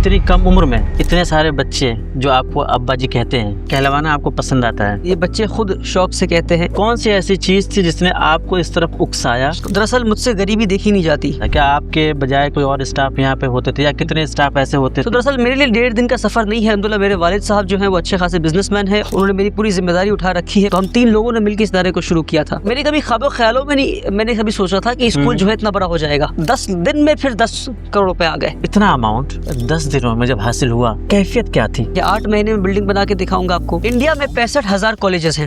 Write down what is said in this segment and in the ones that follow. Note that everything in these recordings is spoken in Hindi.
इतनी कम उम्र में इतने सारे बच्चे जो आपको अब्बा जी कहते हैं, कहलवाना आपको पसंद आता है। ये बच्चे खुद शौक से कहते हैं। कौन सी ऐसी चीज थी जिसने आपको इस तरफ उकसाया? दरअसल मुझसे गरीबी देखी नहीं जाती। क्या आपके बजाय कोई और स्टाफ यहाँ पे होते थे या कितने स्टाफ ऐसे होते तो थे? दरअसल मेरे लिए 1.5 दिन का सफर नहीं है। अल्हम्दुलिल्लाह मेरे वालिद साहब जो हैं वो अच्छे खासे बिजनेसमैन हैं, उन्होंने मेरी पूरी जिम्मेदारी उठा रखी है। तो हम 3 लोगों ने मिलकर इस इदारे को शुरू किया था। मेरे कभी ख्वाबो ख्यालों में नहीं मैंने कभी सोचा था कि स्कूल जो है इतना बड़ा हो जाएगा। 10 दिन में फिर 10 करोड़ रुपए आ गए। इतना अमाउंट 10 दिनों में जब हासिल हुआ, कैफियत क्या थी? ये 8 महीने में बिल्डिंग बना के दिखाऊंगा आपको। इंडिया में 65,000 कॉलेजेस हैं।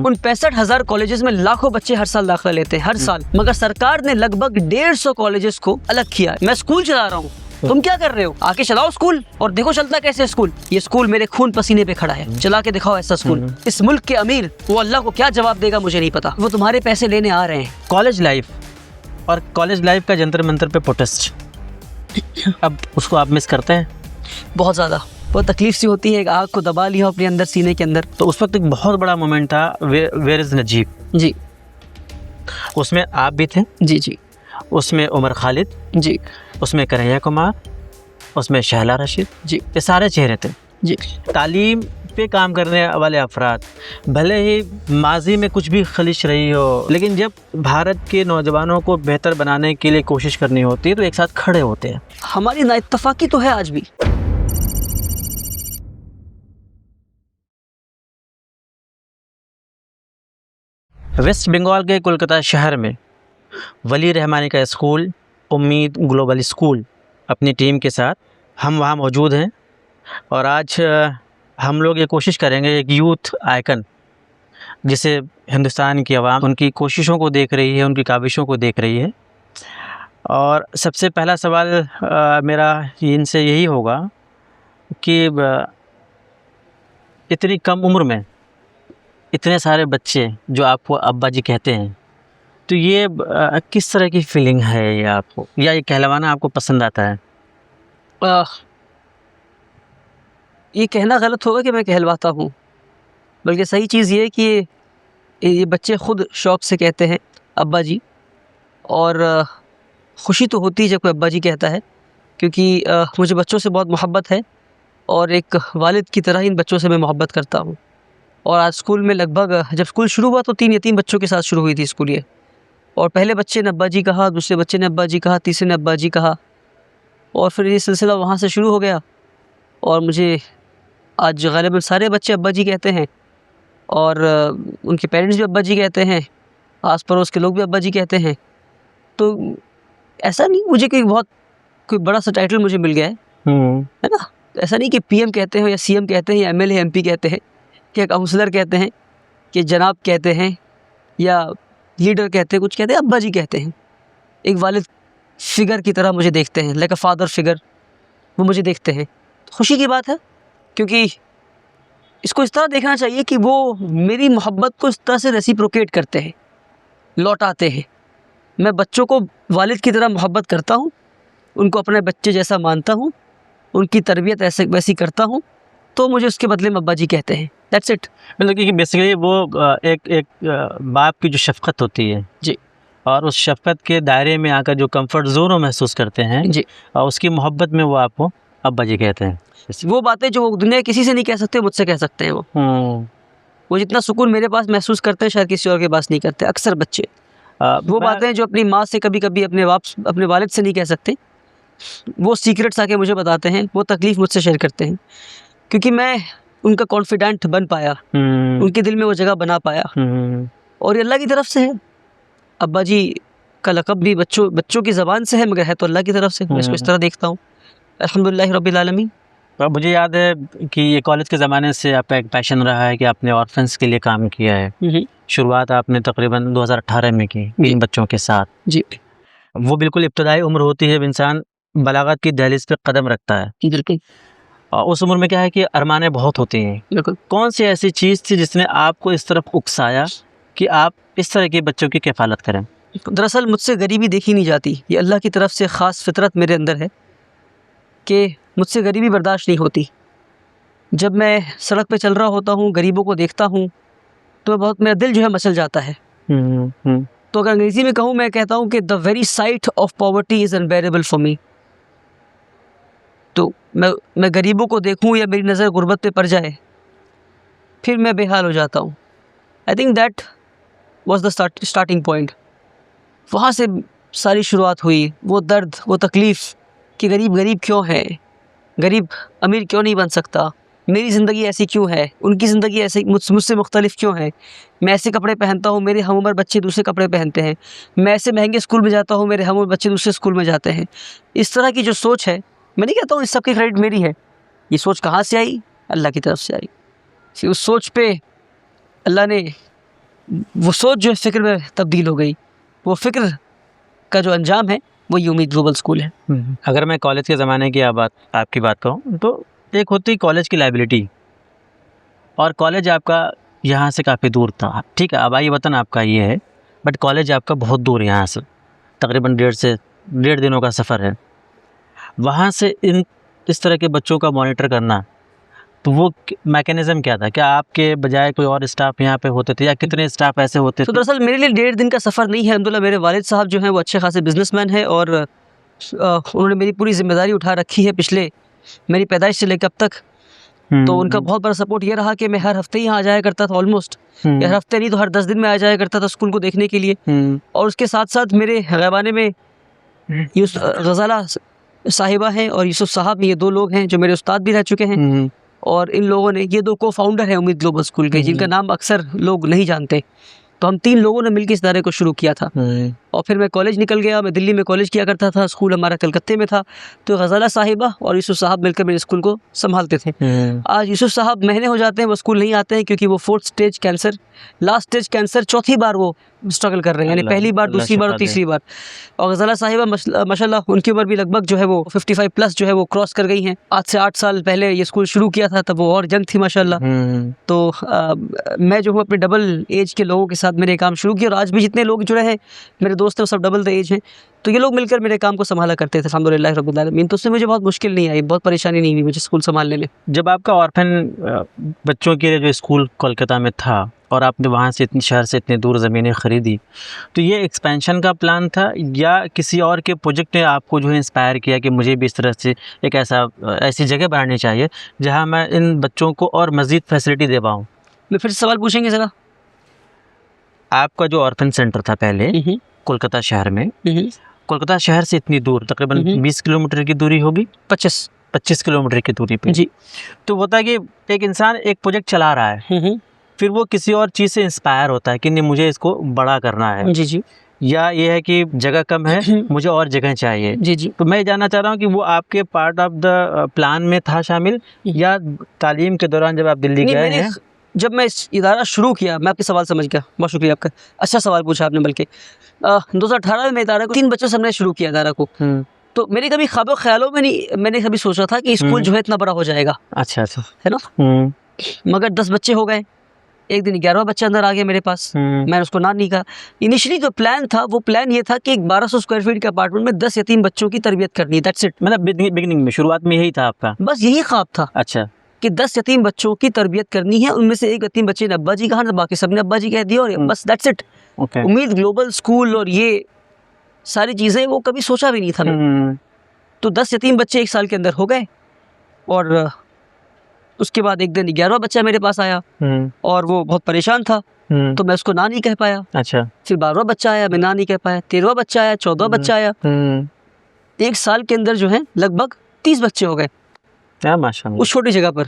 उन 65,000 कॉलेजेस में लाखों बच्चे हर साल दाखिला लेते हैं, हर साल। मगर सरकार ने लगभग 150 कॉलेजेस को अलग किया है। मैं स्कूल चला रहा हूँ, तुम क्या कर रहे हो? आके चलाओ स्कूल और देखो चलता कैसे स्कूल। ये स्कूल मेरे खून पसीने पे खड़ा है, चला के दिखाओ ऐसा स्कूल। इस मुल्क के अमीर वो अल्लाह को क्या जवाब देगा मुझे नहीं पता, वो तुम्हारे पैसे लेने आ रहे हैं। कॉलेज लाइफ और कॉलेज लाइफ का जंतर मंतर पे प्रोटेस्ट, अब उसको आप मिस करते हैं? बहुत ज़्यादा, बहुत तकलीफ सी होती है। एक आग को दबा लिया अपने अंदर, सीने के अंदर। तो उस वक्त एक बहुत बड़ा मोमेंट था, वेयर इज नजीब। जी उसमें आप भी थे, जी जी उसमें उमर खालिद जी उसमें कन्हैया कुमार, उसमें शहला रशीद जी ये सारे चेहरे थे। जी तालीम पे काम करने वाले अफराद, भले ही माजी में कुछ भी खलिश रही हो, लेकिन जब भारत के नौजवानों को बेहतर बनाने के लिए कोशिश करनी होती है तो एक साथ खड़े होते हैं। हमारी नाइत्तफाकी तो है आज भी। वेस्ट बंगाल के कोलकाता शहर में वली रहमानी का स्कूल उम्मीद ग्लोबल स्कूल अपनी टीम के साथ हम वहाँ मौजूद हैं। और आज हम लोग ये कोशिश करेंगे, एक यूथ आइकन जिसे हिंदुस्तान की आवाम उनकी कोशिशों को देख रही है, उनकी काविशों को देख रही है। और सबसे पहला सवाल मेरा इनसे यही होगा कि इतनी कम उम्र में इतने सारे बच्चे जो आपको अब्बा जी कहते हैं, तो ये किस तरह की फीलिंग है ये आपको, या ये कहलवाना आपको पसंद आता है? ये कहना गलत होगा कि मैं कहलवाता हूँ, बल्कि सही चीज़ ये है कि ये बच्चे खुद शौक से कहते हैं अब्बा जी। और खुशी तो होती है जब कोई अब्बा जी कहता है, क्योंकि मुझे बच्चों से बहुत मोहब्बत है और एक वालिद की तरह इन बच्चों से मैं मोहब्बत करता हूँ। और आज स्कूल में लगभग जब स्कूल शुरू हुआ तो 3 यतीम बच्चों के साथ शुरू हुई थी स्कूल ये। और पहले बच्चे ने अब्बा जी कहा, दूसरे बच्चे ने अब्बा जी कहा, तीसरे ने अब्बा जी कहा, और फिर ये सिलसिला वहाँ से शुरू हो गया। और मुझे आज ग़ालिबन सारे बच्चे अब्बा जी कहते हैं और उनके पेरेंट्स भी अब्बा जी कहते हैं, आस पड़ोस के लोग भी अब्बा जी कहते हैं। तो ऐसा नहीं मुझे कोई बड़ा सा टाइटल मुझे मिल गया है ना। ऐसा नहीं कि पीएम कहते हैं या सीएम कहते हैं या एमएलए एमपी कहते हैं या काउंसलर कहते हैं कि जनाब कहते हैं या लीडर कहते हैं, कुछ कहते हैं, अब्बा जी कहते हैं। एक वालिद फिगर की तरह मुझे देखते हैं, लाइक अ फादर फिगर, वो मुझे देखते हैं। तो खुशी की बात है, क्योंकि इसको इस तरह देखना चाहिए कि वो मेरी मोहब्बत को इस तरह से रेसिप्रोकेट करते हैं, लौटाते हैं। मैं बच्चों को वालिद की तरह मोहब्बत करता हूँ, उनको अपने बच्चे जैसा मानता हूँ, उनकी तरबियत ऐसे वैसी करता हूँ, तो मुझे उसके बदले में अब्बा जी कहते हैं। That's it. मतलब कि बेसिकली वो एक बाप की जो शफ़क़त होती है जी, और उस शफ़क़त के दायरे में आकर जो कंफर्ट जोन महसूस करते हैं जी, और उसकी मोहब्बत में वो आपको अब्बा जी कहते हैं। वो बातें जो दुनिया किसी से नहीं कह सकते मुझसे कह सकते हैं। वो जितना सुकून मेरे पास महसूस करते हैं शायद किसी और के पास नहीं करते अक्सर बच्चे। वो बातें जो अपनी माँ से कभी कभी अपने वालिद से नहीं कह सकते, वो सीक्रेट्स आके मुझे बताते हैं, वो तकलीफ़ मुझसे शेयर करते हैं, क्योंकि मैं उनका कॉन्फिडेंट बन पाया, उनके दिल में वो जगह बना पाया। और ये अल्लाह की तरफ से है। अब्बा जी का लक़ब भी बच्चों की ज़बान से है, मगर है तो अल्लाह की तरफ से। मैं इसको इस तरह देखता हूँ। अल्हम्दुलिल्लाह रब्बिल आलमीन। मुझे याद है कि ये कॉलेज के ज़माने से आपका एक पैशन रहा है कि आपने ऑर्फन्स के लिए काम किया है। शुरुआत आपने तकरीबन 2018 में की 3 बच्चों के साथ। जी, वो बिल्कुल इब्तदाई उम्र होती है, इंसान बलागत की दहलीज पे कदम रखता है। बिल्कुल और उस उम्र में क्या है कि अरमानें बहुत होती हैं। बिल्कुल। कौन सी ऐसी चीज़ थी जिसने आपको इस तरफ उकसाया कि आप इस तरह के बच्चों की किफ़ालत करें? दरअसल मुझसे गरीबी देखी नहीं जाती। ये अल्लाह की तरफ से ख़ास फितरत मेरे अंदर है कि मुझसे गरीबी बर्दाश्त नहीं होती। जब मैं सड़क पे चल रहा होता हूँ, गरीबों को देखता हूँ, तो मेरा दिल जो है मचल जाता है। तो अगर अंग्रेज़ी में कहूँ, मैं कहता हूँ कि the very site of poverty is unbearable for me. तो मैं गरीबों को देखूं या मेरी नज़र गुर्बत पे पड़ जाए, फिर मैं बेहाल हो जाता हूँ। I think that was the starting point. वहाँ से सारी शुरुआत हुई, वो दर्द, वो तकलीफ़ कि गरीब गरीब क्यों है, गरीब अमीर क्यों नहीं बन सकता, मेरी ज़िंदगी ऐसी क्यों है, उनकी ज़िंदगी ऐसी मुझसे मुख्तलिफ क्यों है, मैं ऐसे कपड़े पहनता हूँ, मेरे हमउम्र बच्चे दूसरे कपड़े पहनते हैं, मैं ऐसे महंगे स्कूल में जाता हूँ, मेरे हमउम्र बच्चे दूसरे स्कूल में जाते हैं। इस तरह की जो सोच है, मैं नहीं कहता हूँ इस सब की क्रेडिट मेरी है, ये सोच कहाँ से आई? अल्लाह की तरफ से आई। फिर उस सोच पे अल्लाह ने, वो सोच जो है फ़िक्र में तब्दील हो गई, वो फ़िक्र का जो अंजाम है वो ये उम्मीद ग्लोबल स्कूल है। अगर मैं कॉलेज के ज़माने की आपकी बात कहूँ तो एक होती कॉलेज की लाइबिलिटी, और कॉलेज आपका यहाँ से काफ़ी दूर था। ठीक है, आबाई वतन आपका ये है, बट कॉलेज आपका बहुत दूर है यहाँ से, तकरीबन 1.5 दिनों का सफ़र है। वहाँ से इस तरह के बच्चों का मॉनिटर करना, तो वो मैकेनिज़्म क्या था? क्या आपके बजाय कोई और स्टाफ यहाँ पे होते थे, या कितने स्टाफ ऐसे होते तो थे? दरअसल मेरे लिए 1.5 दिन का सफ़र नहीं है। अल्हम्दुलिल्लाह मेरे वालिद साहब जो हैं वो अच्छे खासे बिजनेसमैन हैं, और उन्होंने मेरी पूरी ज़िम्मेदारी उठा रखी है पिछले मेरी पैदाइश से लेकर अब तक। तो उनका बहुत बड़ा सपोर्ट ये रहा कि मैं हर हफ्ते ही यहाँ आ जाया करता था ऑलमोस्ट, या हर हफ्ते नहीं तो हर 10 दिन में आ जाया करता था स्कूल को देखने के लिए। और उसके साथ साथ मेरे गैबाने में गज़ाला साहिबा हैं और यूसुफ साहब, ये 2 लोग हैं जो मेरे उस्ताद भी रह चुके हैं। और इन लोगों ने, ये 2 को फाउंडर हैं उम्मीद ग्लोबल स्कूल के, जिनका नाम अक्सर लोग नहीं जानते। तो हम 3 लोगों ने मिलकर इस इदारे को शुरू किया था। और फिर मैं कॉलेज निकल गया, मैं दिल्ली में कॉलेज किया करता था, स्कूल हमारा कलकत्ते में था। तो गज़ाला साहिबा और यूसुफ साहब मिलकर मेरे स्कूल को संभालते थे। आज यूसुफ साहब महीने हो जाते हैं वो स्कूल नहीं आते हैं, क्योंकि वो 4th stage cancer, last stage cancer, चौथी बार वो स्ट्रगल कर रहे हैं, यानी पहली बार, दूसरी बार और तीसरी बार। और गज़ाला साहिबा माशाल्लाह उनकी उम्र भी लगभग जो है वो 55 प्लस जो है वो क्रॉस कर गई हैं। आज से 8 साल पहले ये स्कूल शुरू किया था, तब वो और यंग थी माशाल्लाह। तो मैं जो हूँ अपने डबल एज के लोगों के साथ मैंने काम शुरू किया, और आज भी जितने लोग जुड़े हैं मेरे दोस्त हैं वो सब डबल द एज हैं। तो ये लोग मिलकर मेरे काम को संभाला करते थे अल्हम्दुलिल्लाह रब्बिल आलमीन। तो उससे मुझे बहुत मुश्किल नहीं आई, बहुत परेशानी नहीं हुई मुझे स्कूल संभालने में। जब आपका ऑर्फन बच्चों के लिए जो स्कूल कोलकाता में था, और आपने वहाँ से शहर से इतनी दूर ज़मीनें ख़रीदी, तो ये एक्सपेंशन का प्लान था, या किसी और के प्रोजेक्ट ने आपको जो है इंस्पायर किया कि मुझे भी इस तरह से एक ऐसी जगह बनानी चाहिए जहाँ मैं इन बच्चों को और मज़ीद फैसिलिटी दे पाऊँ? मैं फिर सवाल पूछेंगे ज़रा। आपका जो ऑर्फन सेंटर था पहले कोलकाता शहर में, कोलकाता शहर से इतनी दूर, तकरीबन 20 किलोमीटर की दूरी होगी, 25 किलोमीटर की दूरी पे। जी। तो होता है कि एक इंसान एक प्रोजेक्ट चला रहा है, फिर वो किसी और चीज़ से इंस्पायर होता है कि नहीं मुझे इसको बड़ा करना है, जी जी, या ये है कि जगह कम है, मुझे और जगह चाहिए। जी जी। तो मैं जानना चाह रहा हूँ कि वो आपके पार्ट ऑफ द प्लान में था शामिल, या तालीम के दौरान जब आप दिल्ली गए हैं? जब मैं इस इदारा शुरू किया, मैं आपके सवाल समझ गया, बहुत शुक्रिया आपका, अच्छा सवाल पूछा आपने। बल्कि 2018 में मैं इदारा को 3 बच्चों से हमने शुरू किया इदारा को। तो मेरे कभी ख्वाबों ख्यालों में नहीं मैंने कभी सोचा था कि स्कूल जो है इतना बड़ा हो जाएगा। अच्छा, है ना। मगर 10 बच्चे हो गए, एक दिन 11वां बच्चा अंदर आ गया मेरे पास। मैंने उसको नाम नहीं कहा। इनिशियली जो प्लान था वो प्लान ये था कि एक 1200 स्क्वायर फीट के अपार्टमेंट में 10 यतीम बच्चों की तरबियत करनी है, दैट्स इट। मतलब बिगिनिंग में, शुरुआत में यही था आपका? बस यही ख्वाब था। अच्छा। कि 10 यतीम बच्चों की तरबियत करनी है, उनमें से एक यतीम बच्चे ने अब्बा जी कहा, बाकी सब ने अब्बा जी कह दिया, और बस दैट्स इट। उम्मीद ग्लोबल स्कूल और ये सारी चीज़ें वो कभी सोचा भी नहीं था मैं। तो 10 यतीम बच्चे 1 साल के अंदर हो गए, और उसके बाद एक दिन 11वां बच्चा मेरे पास आया, और वो बहुत परेशान था, तो मैं उसको ना नहीं कह पाया। अच्छा। फिर 12वां बच्चा आया, मैं ना नहीं कह पाया। 13वां बच्चा आया, 14वां बच्चा आया। 1 साल के अंदर जो है लगभग 30 बच्चे हो गए माशाअल्लाह उस छोटी जगह पर।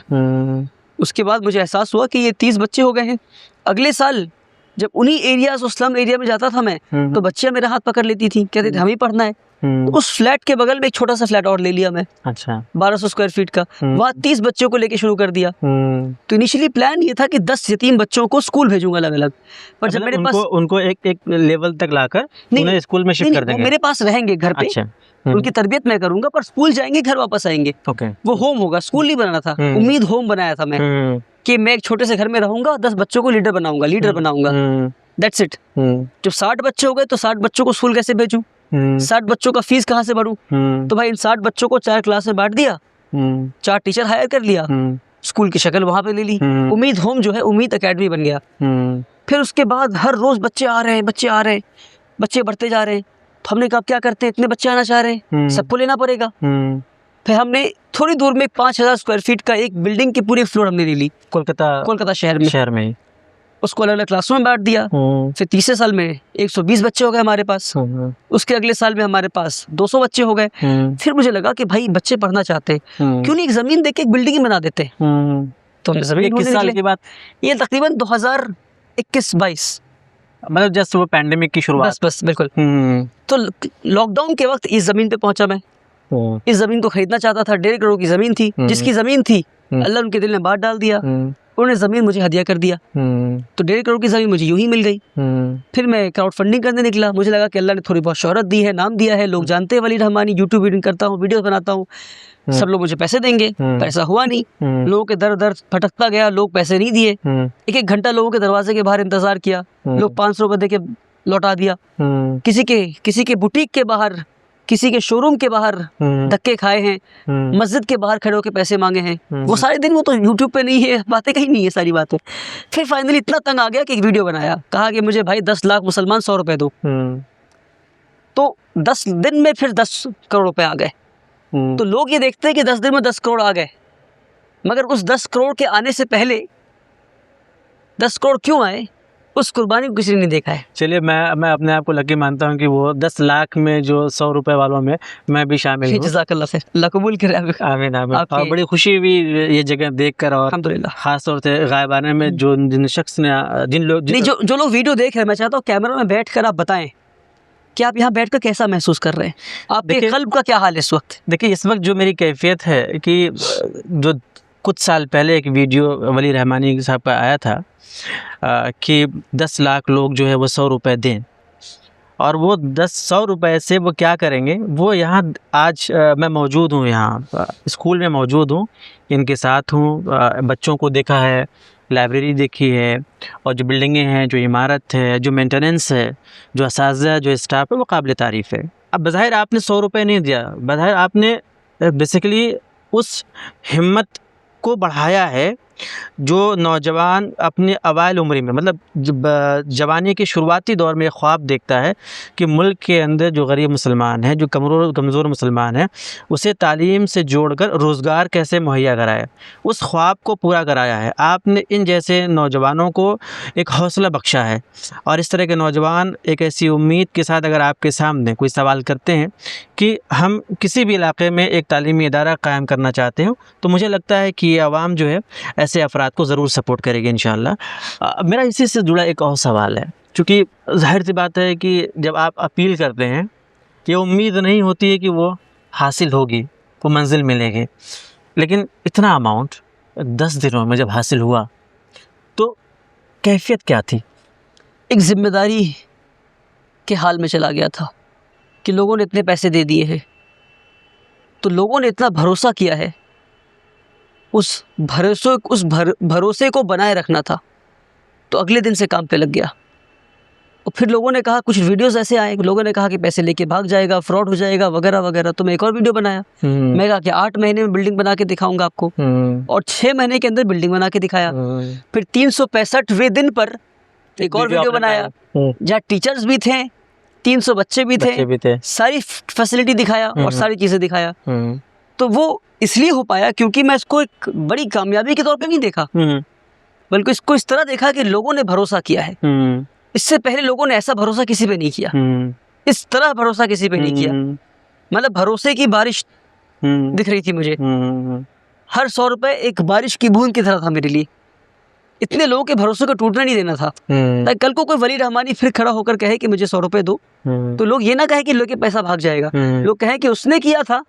उसके बाद मुझे एहसास हुआ कि ये 30 बच्चे हो गए हैं। अगले साल जब उन्हीं एरियाज और स्लम एरिया में जाता था मैं, तो बच्चियां मेरा हाथ पकड़ लेती थी, कहते थे हमें पढ़ना है। तो उस फ्लैट के बगल में एक छोटा सा फ्लैट और ले लिया मैं। अच्छा। 1200 स्क्वायर फीट का, वहाँ 30 बच्चों को लेके शुरू कर दिया। तो इनिशियली प्लान ये था कि 10 यतीम बच्चों को स्कूल भेजूंगा अलग अलग, पर जब मेरे पास उनको एक लेवल तक लाकर उन्हें स्कूल में शिफ्ट कर देंगे। मेरे पास रहेंगे घर पे। अच्छा। उनकी तरबियत मैं करूंगा, पर स्कूल जाएंगे, घर वापस आएंगे। वो होम होगा, स्कूल नहीं बनाना था। उम्मीद होम बनाया था मैं, कि मैं एक छोटे से घर में रहूंगा, 10 बच्चों को लीडर बनाऊंगा, दैट्स इट। जब 60 बच्चे हो गए तो 60 बच्चों को स्कूल कैसे भेजूं, 60 बच्चों का फीस कहाँ से भरूं। तो भाई इन 60 बच्चों को 4 क्लास में बांट दिया, 4 टीचर हायर कर लिया, स्कूल की शक्ल वहां पे ले ली। उम्मीद होम जो है उम्मीद एकेडमी बन गया। फिर उसके बाद हर रोज बच्चे आ रहे हैं, बच्चे बढ़ते जा रहे हैं। तो हमने कहा क्या करते हैं, इतने बच्चे आना चाह रहे हैं, सबको लेना पड़ेगा। फिर हमने थोड़ी दूर में 5,000 स्क्वायर फीट का एक बिल्डिंग की पूरी फ्लोर हमने ले ली कोलकाता शहर में। उसको अलग अलग क्लासों में बांट दिया। फिर तीसरे साल में 120 बच्चे हो गए हमारे पास। उसके अगले साल में हमारे पास 200 बच्चे हो गए। फिर मुझे लगा कि भाई बच्चे पढ़ना चाहते हैं, क्यों नहीं एक जमीन देके एक बिल्डिंग ही बना देते। तो हमने जमीन किस साल की बात? ये तकरीबन 2021-22, मतलब जस्ट वो पैंडेमिक की शुरुआत। बस बिल्कुल। तो लॉकडाउन के वक्त इस जमीन पे पहुंचा मैं। इस जमीन को खरीदना चाहता था, 1.5 करोड़ की जमीन थी। जिसकी जमीन थी अल्लाह उनके दिल में बात डाल दिया, उन्होंने ज़मीन मुझे हदिया कर दिया। तो 1.5 करोड़ की ज़मीन मुझे यूं ही मिल गई। फिर मैं क्राउड फंडिंग करने निकला। मुझे लगा कि अल्लाह ने थोड़ी बहुत शोहरत दी है, नाम दिया है, लोग जानते हैं वली रहमानी, यूट्यूब वीडियो करता हूँ, वीडियो बनाता हूँ, सब लोग मुझे पैसे देंगे। पैसा हुआ नहीं। लोगों के दर दर भटकता गया, लोग पैसे नहीं दिए। 1-1 घंटा लोगों के दरवाजे के बाहर इंतजार किया, लोग 500 रुपये दे के लौटा दिया। किसी के बुटीक के बाहर, किसी के शोरूम के बाहर धक्के खाए हैं, मस्जिद के बाहर खड़े होकर पैसे मांगे हैं। वो सारे दिन वो तो यूट्यूब पे नहीं है, बातें कहीं नहीं है सारी बातें। फिर फाइनली इतना तंग आ गया कि एक वीडियो बनाया, कहा कि मुझे भाई 10 लाख मुसलमान 100 रुपए दो। तो 10 दिन में फिर 10 करोड़ रुपए आ गए। तो लोग ये देखते हैं कि 10 दिन में 10 करोड़ आ गए, मगर उस 10 करोड़ के आने से पहले 10 करोड़ क्यों आए, उस कुर्बानी को किसी ने नहीं देखा है। चलिए मैं अपने आप को लकी मानता हूँ कि वो 10 लाख में जो 100 रुपए वालों में मैं भी शामिल हूँ। जज़ाकल्लाह खैर, अल्लाह कबूल करे। आमीन आमीन। और बड़ी खुशी हुई ये जगह देखकर, और अल्हम्दुलिल्लाह खास तौर से गायबाने में जिन शख्स ने जो लोग वीडियो देख रहे हैं, मैं चाहता हूँ कैमरा में बैठकर आप बताएं कि आप यहाँ बैठकर कैसा महसूस कर रहे हैं, आपके कल्ब का क्या हाल है इस वक्त। देखिए इस वक्त जो मेरी कैफियत है कि जो कुछ साल पहले एक वीडियो वली रहमानी साहब का आया था कि 10 लाख लोग जो है वो 100 रुपये दें, और वो 100 रुपये से वो क्या करेंगे। वो यहाँ आज मैं मौजूद हूँ, यहाँ स्कूल में मौजूद हूँ, इनके साथ हूँ, बच्चों को देखा है, लाइब्रेरी देखी है, और जो बिल्डिंगें हैं, जो इमारत है, जो मेंटेनेंस है, जो असातिज़ा, जो स्टाफ है, वो काबिल तारीफ़ है। अब बज़ाहिर आपने 100 रुपये नहीं दिया, बज़ाहिर आपने बेसिकली उस हिम्मत को बढ़ाया है जो नौजवान अपने अवाइल उम्र में, मतलब जवानी के शुरुआती दौर में ख्वाब देखता है कि मुल्क के अंदर जो गरीब मुसलमान है, जो कमज़ोर मुसलमान है, उसे तालीम से जोड़कर रोज़गार कैसे मुहैया कराए, उस ख्वाब को पूरा कराया है। आपने इन जैसे नौजवानों को एक हौसला बख्शा है, और इस तरह के नौजवान एक ऐसी उम्मीद के साथ अगर आपके सामने कोई सवाल करते हैं कि हम किसी भी इलाके में एक तालीमी इदारा कायम करना चाहते हो, तो मुझे लगता है कि ये आवाम जो है ऐसे अफराद को ज़रूर सपोर्ट करेगी इंशाअल्लाह। मेरा इसी से जुड़ा एक और सवाल है, चूँकि ज़ाहिर सी बात है कि जब आप अपील करते हैं, ये उम्मीद नहीं होती है कि वो हासिल होगी, वो मंजिल मिलेगी, लेकिन इतना अमाउंट 10 दिनों में जब हासिल हुआ तो कैफियत क्या थी? एक ज़िम्मेदारी के हाल में चला गया था कि लोगों ने इतने पैसे दे दिए हैं, तो लोगों ने इतना भरोसा किया है, उस भरोसे को बनाए रखना था। तो अगले दिन से काम पे लग गया। और फिर लोगों ने कहा, कुछ वीडियोस ऐसे आए, लोगों ने कहा कि पैसे लेके भाग जाएगा, फ्रॉड हो जाएगा वगैरह वगैरह। तो मैं एक और वीडियो बनाया। मैं कहा कि 8 महीने में बिल्डिंग बना के दिखाऊंगा आपको, और 6 महीने के अंदर बिल्डिंग बना के दिखाया। फिर 365वें दिन पर एक और वीडियो बनाया जहाँ टीचर्स भी थे, 300 बच्चे भी थे, सारी फैसिलिटी दिखाया और सारी चीज़ें दिखाया। तो वो इसलिए हो पाया क्योंकि मैं इसको एक बड़ी कामयाबी के तौर पे नहीं देखा, बल्कि इसको इस तरह देखा कि लोगों ने भरोसा किया है। इससे पहले लोगों ने ऐसा भरोसा किसी पे नहीं किया, इस तरह भरोसा किसी पे नहीं किया। मतलब भरोसे की बारिश दिख रही थी मुझे। हर 100 रुपये एक बारिश की बूंद की तरह था मेरे लिए। इतने लोगों के भरोसे को टूटना नहीं देना था, ताकि कल को कोई वली रहमानी फिर खड़ा होकर कहे कि मुझे 100 रुपये दो, तो लोग ये ना कहे कि लोग के पैसा भाग जाएगा, लोग कहें कि उसने किया था,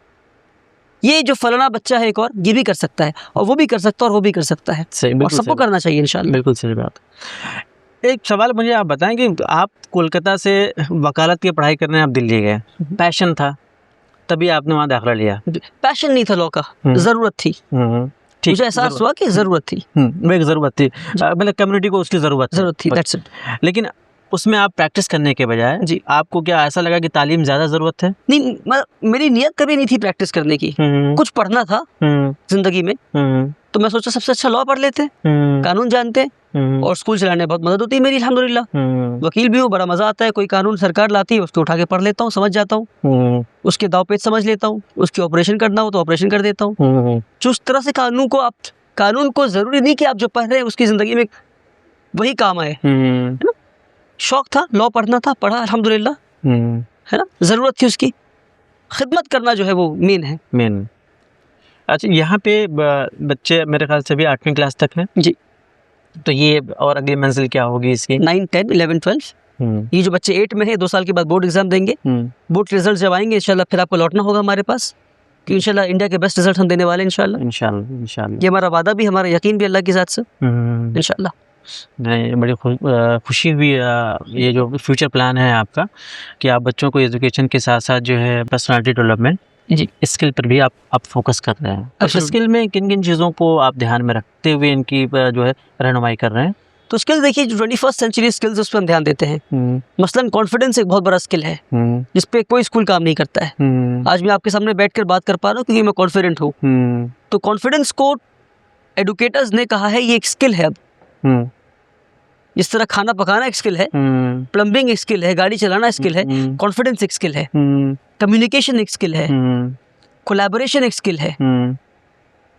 ये जो फलाना बच्चा है एक और, ये भी कर सकता है, और वो भी कर सकता है, और वो भी कर सकता है। और सबको करना चाहिए इंशाल्लाह। बिल्कुल सही बात। एक सवाल मुझे आप बताएं कि आप कोलकाता से वकालत की पढ़ाई करने आप दिल्ली गए, पैशन था तभी आपने वहाँ दाखिला लिया? पैशन नहीं था लॉ का, ज़रूरत थी। मुझे एहसास हुआ कि ज़रूरत थी, एक ज़रूरत थी, मतलब कम्युनिटी को उसकी ज़रूरत थी। That's it. लेकिन उसमें आप प्रैक्टिस करने के बजाय जी आपको क्या ऐसा लगा कि तालीम ज़्यादा ज़रूरत है? नहीं, मेरी नियत कभी नहीं थी प्रैक्टिस करने की। कुछ पढ़ना था ज़िंदगी में, तो मैं सोचा सबसे अच्छा लॉ पढ़ लेते, कानून जानते, और स्कूल चलाने में बहुत मदद होती है मेरी अल्हम्दुलिल्लाह। वकील भी हूँ, बड़ा मज़ा आता है, कोई कानून सरकार लाती है उसको उठा के पढ़ लेता हूँ, समझ जाता हूँ, उसके दाव पेच समझ लेता हूँ, उसके ऑपरेशन करना हो तो ऑपरेशन कर देता हूँ। जिस तरह से कानून को ज़रूरी नहीं कि आप जो पढ़ रहे हैं उसकी ज़िंदगी में वही काम आए, है ना। शौक था, लॉ पढ़ना था, पढ़ा अल्हम्दुलिल्लाह, है ना। ज़रूरत थी उसकी, खिदमत करना जो है वो मेन। अच्छा, यहाँ पे बच्चे मेरे ख्याल से भी 8वीं क्लास तक हैं जी। तो ये और अगली मंजिल क्या होगी इसकी? 9, 10, 11, 12। ये जो बच्चे 8 में है 2 साल के बाद बोर्ड एग्जाम देंगे। बोर्ड के रिजल्ट जब आएंगे इंशाल्लाह फिर आपको लौटना होगा हमारे पास, कि इंशाल्लाह इंडिया के बेस्ट रिजल्ट हम देने वाले हैं इंशाल्लाह। ये हमारा वादा भी, हमारा यकीन भी अल्लाह की ज़ात से इंशाल्लाह। नहीं, बड़ी खुशी हुई ये जो फ्यूचर प्लान है आपका कि आप बच्चों को एजुकेशन के साथ साथ जो है पर्सनालिटी डेवलपमेंट जी स्किल पर भी आप फोकस कर रहे हैं। तो स्किल में किन किन चीज़ों को आप ध्यान में रखते हुए इनकी जो है रहनुमाई कर रहे हैं? तो स्किल देखिए, जो 21st सेंचुरी स्किल्स उस पर हम ध्यान देते हैं। मसलन कॉन्फिडेंस एक बहुत बड़ा स्किल है जिस पे कोई स्कूल काम नहीं करता है। आज मैं आपके सामने बैठकर बात कर पा रहा हूँ क्योंकि मैं कॉन्फिडेंट हूँ। तो कॉन्फिडेंस को एडुकेटर्स ने कहा है ये एक स्किल है। अब जिस तरह खाना पकाना एक स्किल है, प्लम्बिंग एक स्किल है, गाड़ी चलाना स्किल है, कॉन्फिडेंस एक स्किल है, कम्युनिकेशन एक स्किल है, कोलैबोरेशन एक स्किल है,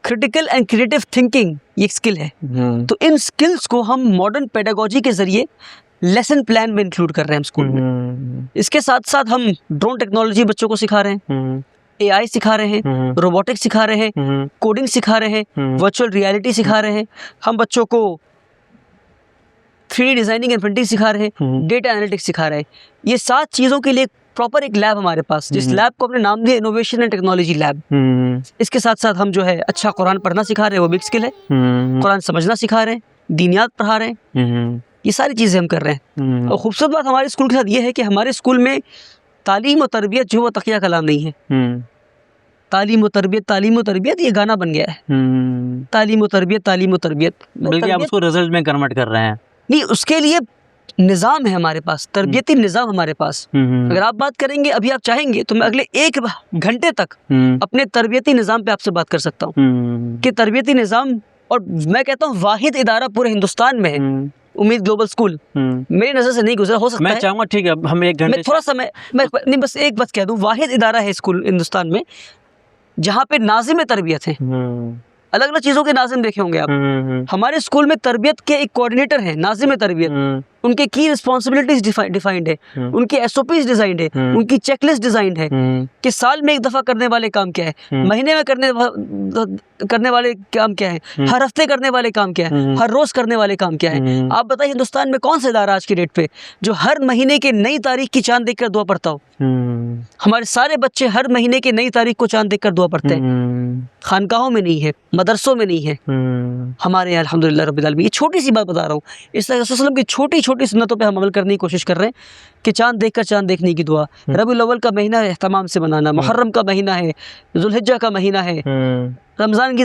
क्रिटिकल एंड क्रिएटिव थिंकिंग ये एक स्किल है। तो इन स्किल्स को हम मॉडर्न पेडागोजी के जरिए लेसन प्लान में इंक्लूड कर रहे हैं हम स्कूल में। इसके साथ साथ हम ड्रोन टेक्नोलॉजी बच्चों को सिखा रहे हैं, AI सिखा रहे हैं, रोबोटिक्स सिखा रहे हैं, कोडिंग सिखा रहे हैं, वर्चुअल रियलिटी सिखा रहे हैं, हम बच्चों को 3D डिजाइनिंग एंड प्रिंटिंग सिखा रहे हैं, डेटा एनालिटिक्स सिखा रहे हैं। ये 7 चीज़ों के लिए प्रॉपर एक लैब हमारे पास, जिस लैब को हमने नाम दिया इनोवेशन एंड टेक्नोलॉजी लैब। इसके साथ साथ हम जो है अच्छा कुरान पढ़ना सिखा रहे हैं, वो भी एक स्किल है। कुरान समझना सिखा रहे हैं, दीनियात पढ़ा रहे हैं, ये सारी चीज़ें हम कर रहे हैं। और खूबसूरत बात हमारे स्कूल के साथ ये है कि हमारे स्कूल में तालीम और तरबियत जो वो तकिया कलाम नहीं है। तालीम और तरबियत ये गाना बन गया है। तालीम और तरबियत बल्कि आप उसको रिजल्ट में कन्वर्ट कर रहे हैं। नहीं, उसके लिए निज़ाम है हमारे पास, तरबियती निज़ाम हमारे पास। अगर आप बात करेंगे, अभी आप चाहेंगे तो मैं अगले 1 घंटे तक अपने तरबियती निज़ाम पे आपसे बात कर सकता हूँ कि तरबियती निज़ाम, और मैं कहता हूँ वाहिद इदारा पूरे हिंदुस्तान में है उम्मीद ग्लोबल स्कूल। मेरी नज़र से नहीं गुजरा, हो सकता है। मैं चाहूँगा ठीक है हम 1 घंटे मैं थोड़ा सा मैं बस एक बात कह दूँ, वाहिद इदारा है स्कूल हिंदुस्तान में जहाँ पे नाज़िम तरबियत है। अलग अलग चीज़ों के नाज़िम देखे होंगे आप, हमारे स्कूल में तरबियत के एक कोऑर्डिनेटर हैं, नाज़िम तरबियत। उनके की रिस्पॉन्सिबिलिटीज डिफाइंड है, उनकी SOPs डिजाइंड है, उनकी चेकलिस्ट डिजाइंड है कि साल में 1 दफ़ा करने वाले काम क्या है, महीने में करने वाले काम क्या है, हर हफ्ते करने वाले काम क्या है, हर रोज़ करने वाले काम क्या है। आप बताइए हिंदुस्तान में कौन सा इदारा आज की डेट पे जो हर महीने के नई तारीख की चांद देखकर दुआ पढ़ता हो? हमारे सारे बच्चे हर महीने की नई तारीख को चांद देखकर दुआ पढ़ते हैं। खानकाहों में नहीं है, मदरसों में नहीं है, हमारे यहाँ अल्हम्दुलिल्लाह रब्बिल आलमीन। ये छोटी सी बात बता रहा हूँ, इस तरह की छोटी छोटी सुन्नतों पे हम अमल करने की कोशिश कर रहे हैं कि चांद देखकर चांद देखने की दुआ। रबीउल अव्वल का महीना है एहतमाम से मनाना, मुहर्रम का महीना है, जुल्हिज्जा का महीना है, रमज़ान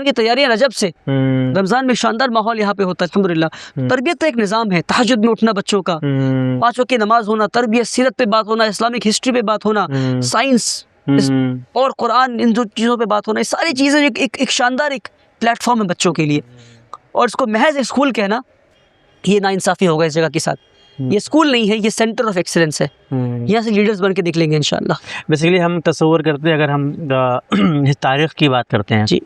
की तैयारियाँ रजब से, रमज़ान में शानदार माहौल यहाँ पे होता है अल्हम्दुलिल्लाह। तरबियत तो एक निज़ाम है, तहज्जुद में उठना बच्चों का, 5 वक्त की नमाज होना, तरबियत, सीरत पे बात होना, इस्लामिक हिस्ट्री पे बात होना, साइंस और कुरान, इन जो चीज़ों पे बात होना, ये सारी चीज़ें एक शानदार एक प्लेटफॉर्म है बच्चों के लिए। और इसको महज एक स्कूल कहना ये नाइंसाफ़ी होगा इस जगह के साथ। ये स्कूल नहीं है, ये सेंटर ऑफ एक्सीलेंस है। यहाँ से लीडर्स बन के निकलेंगे इंशाल्लाह। बेसिकली हम तस्वर करते हैं, अगर हम तारीख़ की बात करते हैं जी,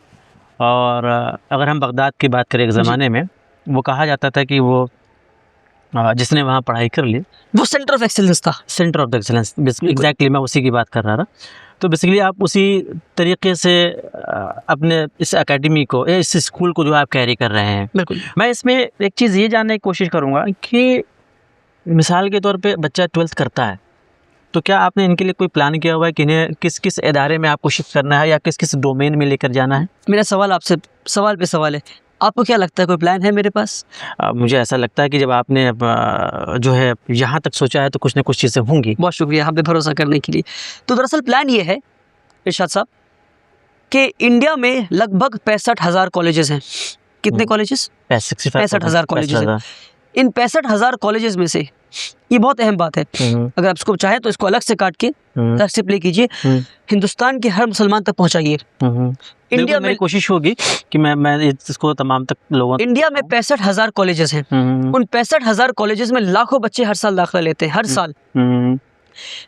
और अगर हम बगदाद की बात करें एक ज़माने में, वो कहा जाता था कि वो जिसने वहाँ पढ़ाई कर ली वो सेंटर ऑफ एक्सीलेंस था। Centre of the excellence, exactly मैं उसी की बात कर रहा था। तो बेसिकली आप उसी तरीके से अपने इस एकेडमी को, इस स्कूल को जो आप कैरी कर रहे हैं। बिल्कुल। मैं इसमें एक चीज़ ये जानने की कोशिश करूँगा कि मिसाल के तौर पे बच्चा 12th करता है, तो क्या आपने इनके लिए कोई प्लान किया हुआ है कि इन्हें किस किस इदारे में आपको शिफ्ट करना है या किस किस डोमेन में लेकर जाना है? मेरा सवाल आपसे सवाल पे सवाल है, आपको क्या लगता है कोई प्लान है मेरे पास? मुझे ऐसा लगता है कि जब आपने जो है यहाँ तक सोचा है तो कुछ ना कुछ चीज़ें होंगी। बहुत शुक्रिया हम पे भरोसा करने के लिए। तो दरअसल प्लान ये है इरशाद साहब कि इंडिया में लगभग 65,000 कॉलेजेस हैं। कितने कॉलेजेस? 65,000 कॉलेजेस हैं। इन 65,000 कॉलेजेस में से, ये बहुत अहम बात है, अगर आप इसको चाहें तो इसको अलग से काट के अलग से प्ले कीजिए, हिंदुस्तान के हर मुसलमान तक पहुंचाइए। इंडिया में कोशिश होगी कि मैं इसको तमाम तक लोगों, इंडिया में 65,000 कॉलेजेस हैं, उन 65,000 कॉलेजेस में लाखों बच्चे हर साल दाखिला लेते हैं, हर साल।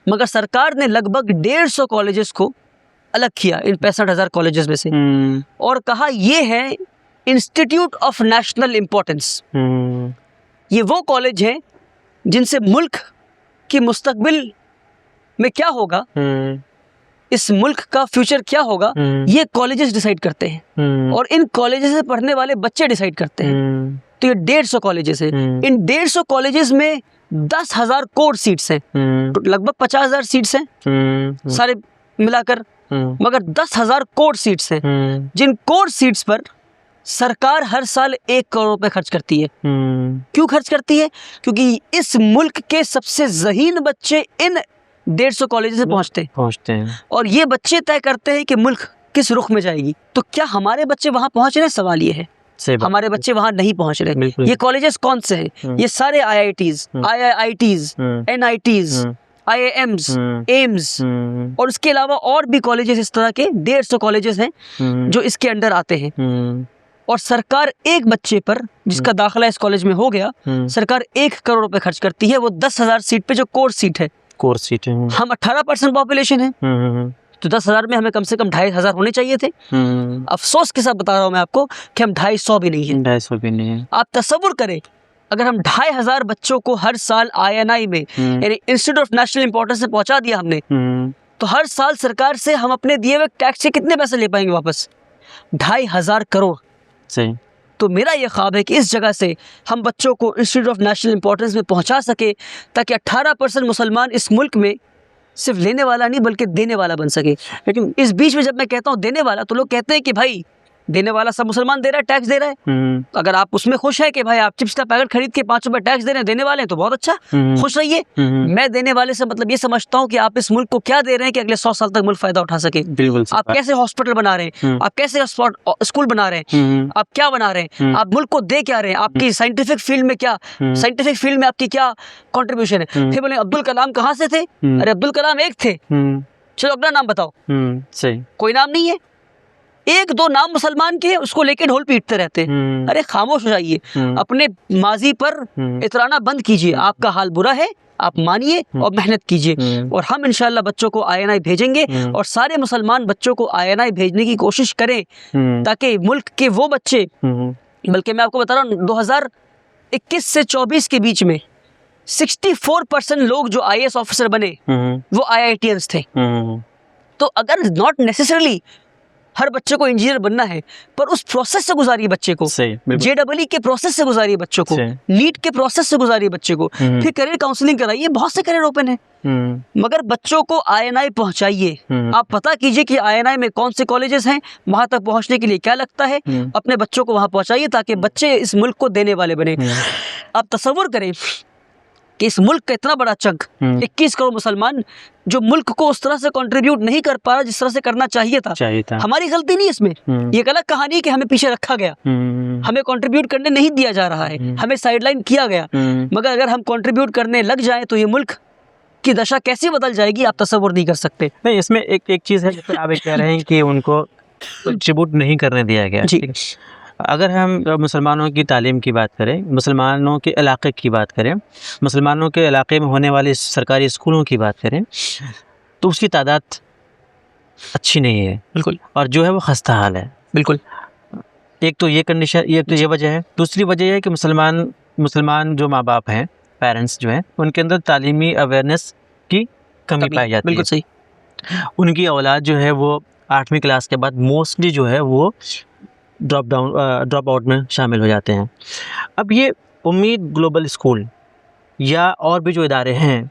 मगर सरकार ने लगभग 150 कॉलेजेस को अलग किया इन 65,000 कॉलेजेस में से, और कहा ये है इंस्टीट्यूट ऑफ नेशनल इम्पोर्टेंस। ये वो कॉलेज हैं जिनसे मुल्क की मुस्तकबिल में क्या होगा, इस मुल्क का फ्यूचर क्या होगा, ये कॉलेजेस डिसाइड करते हैं, और इन कॉलेजेस से पढ़ने वाले बच्चे डिसाइड करते हैं। तो ये 150 कॉलेजेस हैं, इन 150 कॉलेजेस में 10,000 कोर सीट्स हैं, तो लगभग 50,000 सीट्स हैं सारे मिलाकर, मगर 10,000 कोर सीट्स हैं, जिन कोर सीट्स पर सरकार हर साल 1 करोड़ रुपए खर्च करती है। क्यों खर्च करती है? क्योंकि इस मुल्क के सबसे ज़हीन बच्चे इन 150 कॉलेज से पहुंचते हैं, और ये बच्चे तय करते हैं कि मुल्क किस रुख में जाएगी। तो क्या हमारे बच्चे वहां पहुंच रहे? सवाल ये है, हमारे बच्चे वहां नहीं पहुंच रहे। ये कॉलेजेस कौन से हैं? ये सारे IITs, IIITs, NITs, IIMs, AIIMS, और उसके अलावा और भी कॉलेजेस, इस तरह के 150 कॉलेजेस हैं जो इसके अंडर आते हैं। और सरकार एक बच्चे पर जिसका दाखिला इस कॉलेज में हो गया, सरकार 1 करोड़ रुपए खर्च करती है, वो 10,000 सीट पे जो कोर सीट है। हम 18% पॉपुलेशन है, तो 10,000 में हमें कम से कम 2,500 होने चाहिए थे। अफसोस के साथ बता रहा हूँ मैं आपको कि हम 250 भी नहीं है। आप तसव्वुर करें, अगर हम 2,500 बच्चों को हर साल INI में, यानी इंस्टीट्यूट ऑफ नेशनल इंपॉर्टेंस में पहुंचा दिया हमने, तो हर साल सरकार से हम अपने दिए हुए टैक्स से कितने पैसे ले पाएंगे वापस? 2,500 करोड़। सही। तो मेरा ये ख्वाब है कि इस जगह से हम बच्चों को इंस्टीट्यूट ऑफ नेशनल इंपॉर्टेंस में पहुंचा सके, ताकि 18% मुसलमान इस मुल्क में सिर्फ लेने वाला नहीं बल्कि देने वाला बन सके। लेकिन इस बीच में जब मैं कहता हूँ देने वाला, तो लोग कहते हैं कि भाई देने वाला सब मुसलमान दे रहा है, टैक्स दे रहा है। अगर आप उसमें खुश है कि भाई आप चिप्स का पैकेट खरीद के 5 रुपए टैक्स दे रहे हैं, देने वाले हैं, तो बहुत अच्छा, खुश रहिए। मैं देने वाले से मतलब ये समझता हूँ कि आप इस मुल्क को क्या दे रहे हैं कि अगले 100 साल तक मुल्क फायदा उठा सके। आप कैसे हॉस्पिटल बना रहे हैं, आप कैसे स्कूल बना रहे हैं, आप क्या बना रहे हैं, आप मुल्क को दे क्या रहे हैं, आपकी साइंटिफिक फील्ड में क्या, साइंटिफिक फील्ड में आपकी क्या कॉन्ट्रीब्यूशन है। फिर बोले अब्दुल कलाम कहाँ से थे? अरे अब्दुल कलाम एक थे, चलो अपना नाम बताओ। सही, कोई नाम नहीं है, 1-2 नाम मुसलमान के, उसको लेके ढोल पीटते रहते हैं। अरे खामोश हो जाइए, अपने माजी पर इतराना बंद कीजिए। आपका हाल बुरा है, आप मानिए और मेहनत कीजिए, और हम इंशाल्लाह बच्चों को INI भेजेंगे, और सारे मुसलमान बच्चों को INI भेजने की कोशिश करें, ताकि मुल्क के वो बच्चे, बल्कि मैं आपको बता रहा हूँ 2021 से 24 के बीच में 64% लोग जो IAS ऑफिसर बने वो IITians थे। तो अगर नॉट नेसेसरली हर बच्चे को इंजीनियर बनना है, पर उस प्रोसेस से गुजारिए बच्चे को, JEE के प्रोसेस से गुजारिए बच्चों को, नीट के प्रोसेस से गुजारिए बच्चे को, फिर करियर काउंसलिंग कराइए, बहुत से करियर ओपन है। मगर बच्चों को INI पहुंचाइए। आप पता कीजिए कि INI में कौन से कॉलेजेस हैं, वहां तक पहुंचने के लिए क्या लगता है, अपने बच्चों को वहां पहुंचाइए, ताकि बच्चे इस मुल्क को देने वाले बने। आप तसव्वुर करें कि इस मुल्क का इतना बड़ा चंक 21 करोड़ मुसलमान जो मुल्क को उस तरह से कंट्रीब्यूट नहीं कर पा रहा जिस तरह से करना चाहिए था। हमारी गलती नहीं इसमें, ये एक अलग कहानी है कि हमें पीछे रखा गया, हमें कंट्रीब्यूट करने नहीं दिया जा रहा है, हमें साइडलाइन किया गया। मगर अगर हम कंट्रीब्यूट करने लग जाएं तो ये मुल्क की दशा कैसी बदल जाएगी आप तसव्वुर नहीं कर सकते। नहीं, इसमें एक चीज़ है जैसे आप कह रहे हैं कि उनको कंट्रीब्यूट नहीं करने दिया गया। अगर हम मुसलमानों की तालीम की बात करें, मुसलमानों के इलाके की बात करें, मुसलमानों के इलाके में होने वाले सरकारी स्कूलों की बात करें, तो उसकी तादाद अच्छी नहीं है। बिल्कुल। और जो है वो खस्ता हाल है। बिल्कुल। एक तो ये कंडीशन, एक तो ये वजह है। दूसरी वजह है कि मुसलमान जो माँ बाप हैं, पेरेंट्स जो हैं, उनके अंदर तालीमी अवेयरनेस की कमी पाई जाती है। बिल्कुल सही। उनकी औलाद जो है वो 8वीं क्लास के बाद मोस्टली जो है वो ड्रॉप आउट में शामिल हो जाते हैं। अब ये उम्मीद ग्लोबल स्कूल या और भी जो इदारे हैं,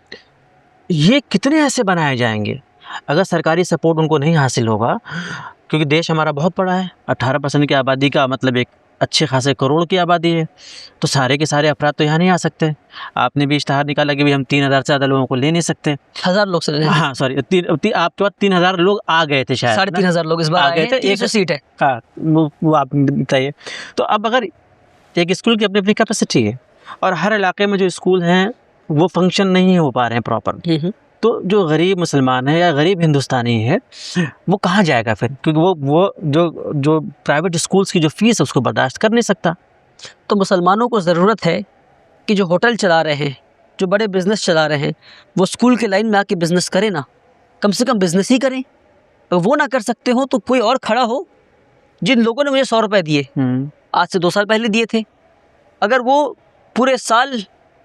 ये कितने ऐसे बनाए जाएंगे अगर सरकारी सपोर्ट उनको नहीं हासिल होगा? क्योंकि देश हमारा बहुत बड़ा है, 18% की आबादी का मतलब एक अच्छे खासे करोड़ की आबादी है, तो सारे के सारे अफराद तो यहाँ नहीं आ सकते। आपने भी इश्तहार निकाला कि भी हम 3,000 से ज़्यादा लोगों को ले नहीं सकते। 1,000 लोग से, हाँ सॉरी, आपके पास 3,000 लोग आ गए थे, शायद 3,500 लोग इस बार आ गए थे। 300 सीट है। हाँ, वो आप बताइए। तो अब अगर एक स्कूल की अपनी अपनी कैपेसिटी है, और हर इलाके में जो स्कूल हैं वो फंक्शन नहीं हो पा रहे हैं प्रॉपर। तो जो गरीब मुसलमान है या गरीब हिंदुस्तानी है वो कहाँ जाएगा फिर, क्योंकि वो जो प्राइवेट स्कूल्स की जो फीस है उसको बर्दाश्त कर नहीं सकता। तो मुसलमानों को ज़रूरत है कि जो होटल चला रहे हैं, जो बड़े बिज़नेस चला रहे हैं, वो स्कूल के लाइन में आके बिज़नेस करें ना, कम से कम बिज़नेस ही करें। अगर वो ना कर सकते हो तो कोई और खड़ा हो। जिन लोगों ने मुझे 100 रुपये दिए, आज से 2 साल पहले दिए थे, अगर वो पूरे साल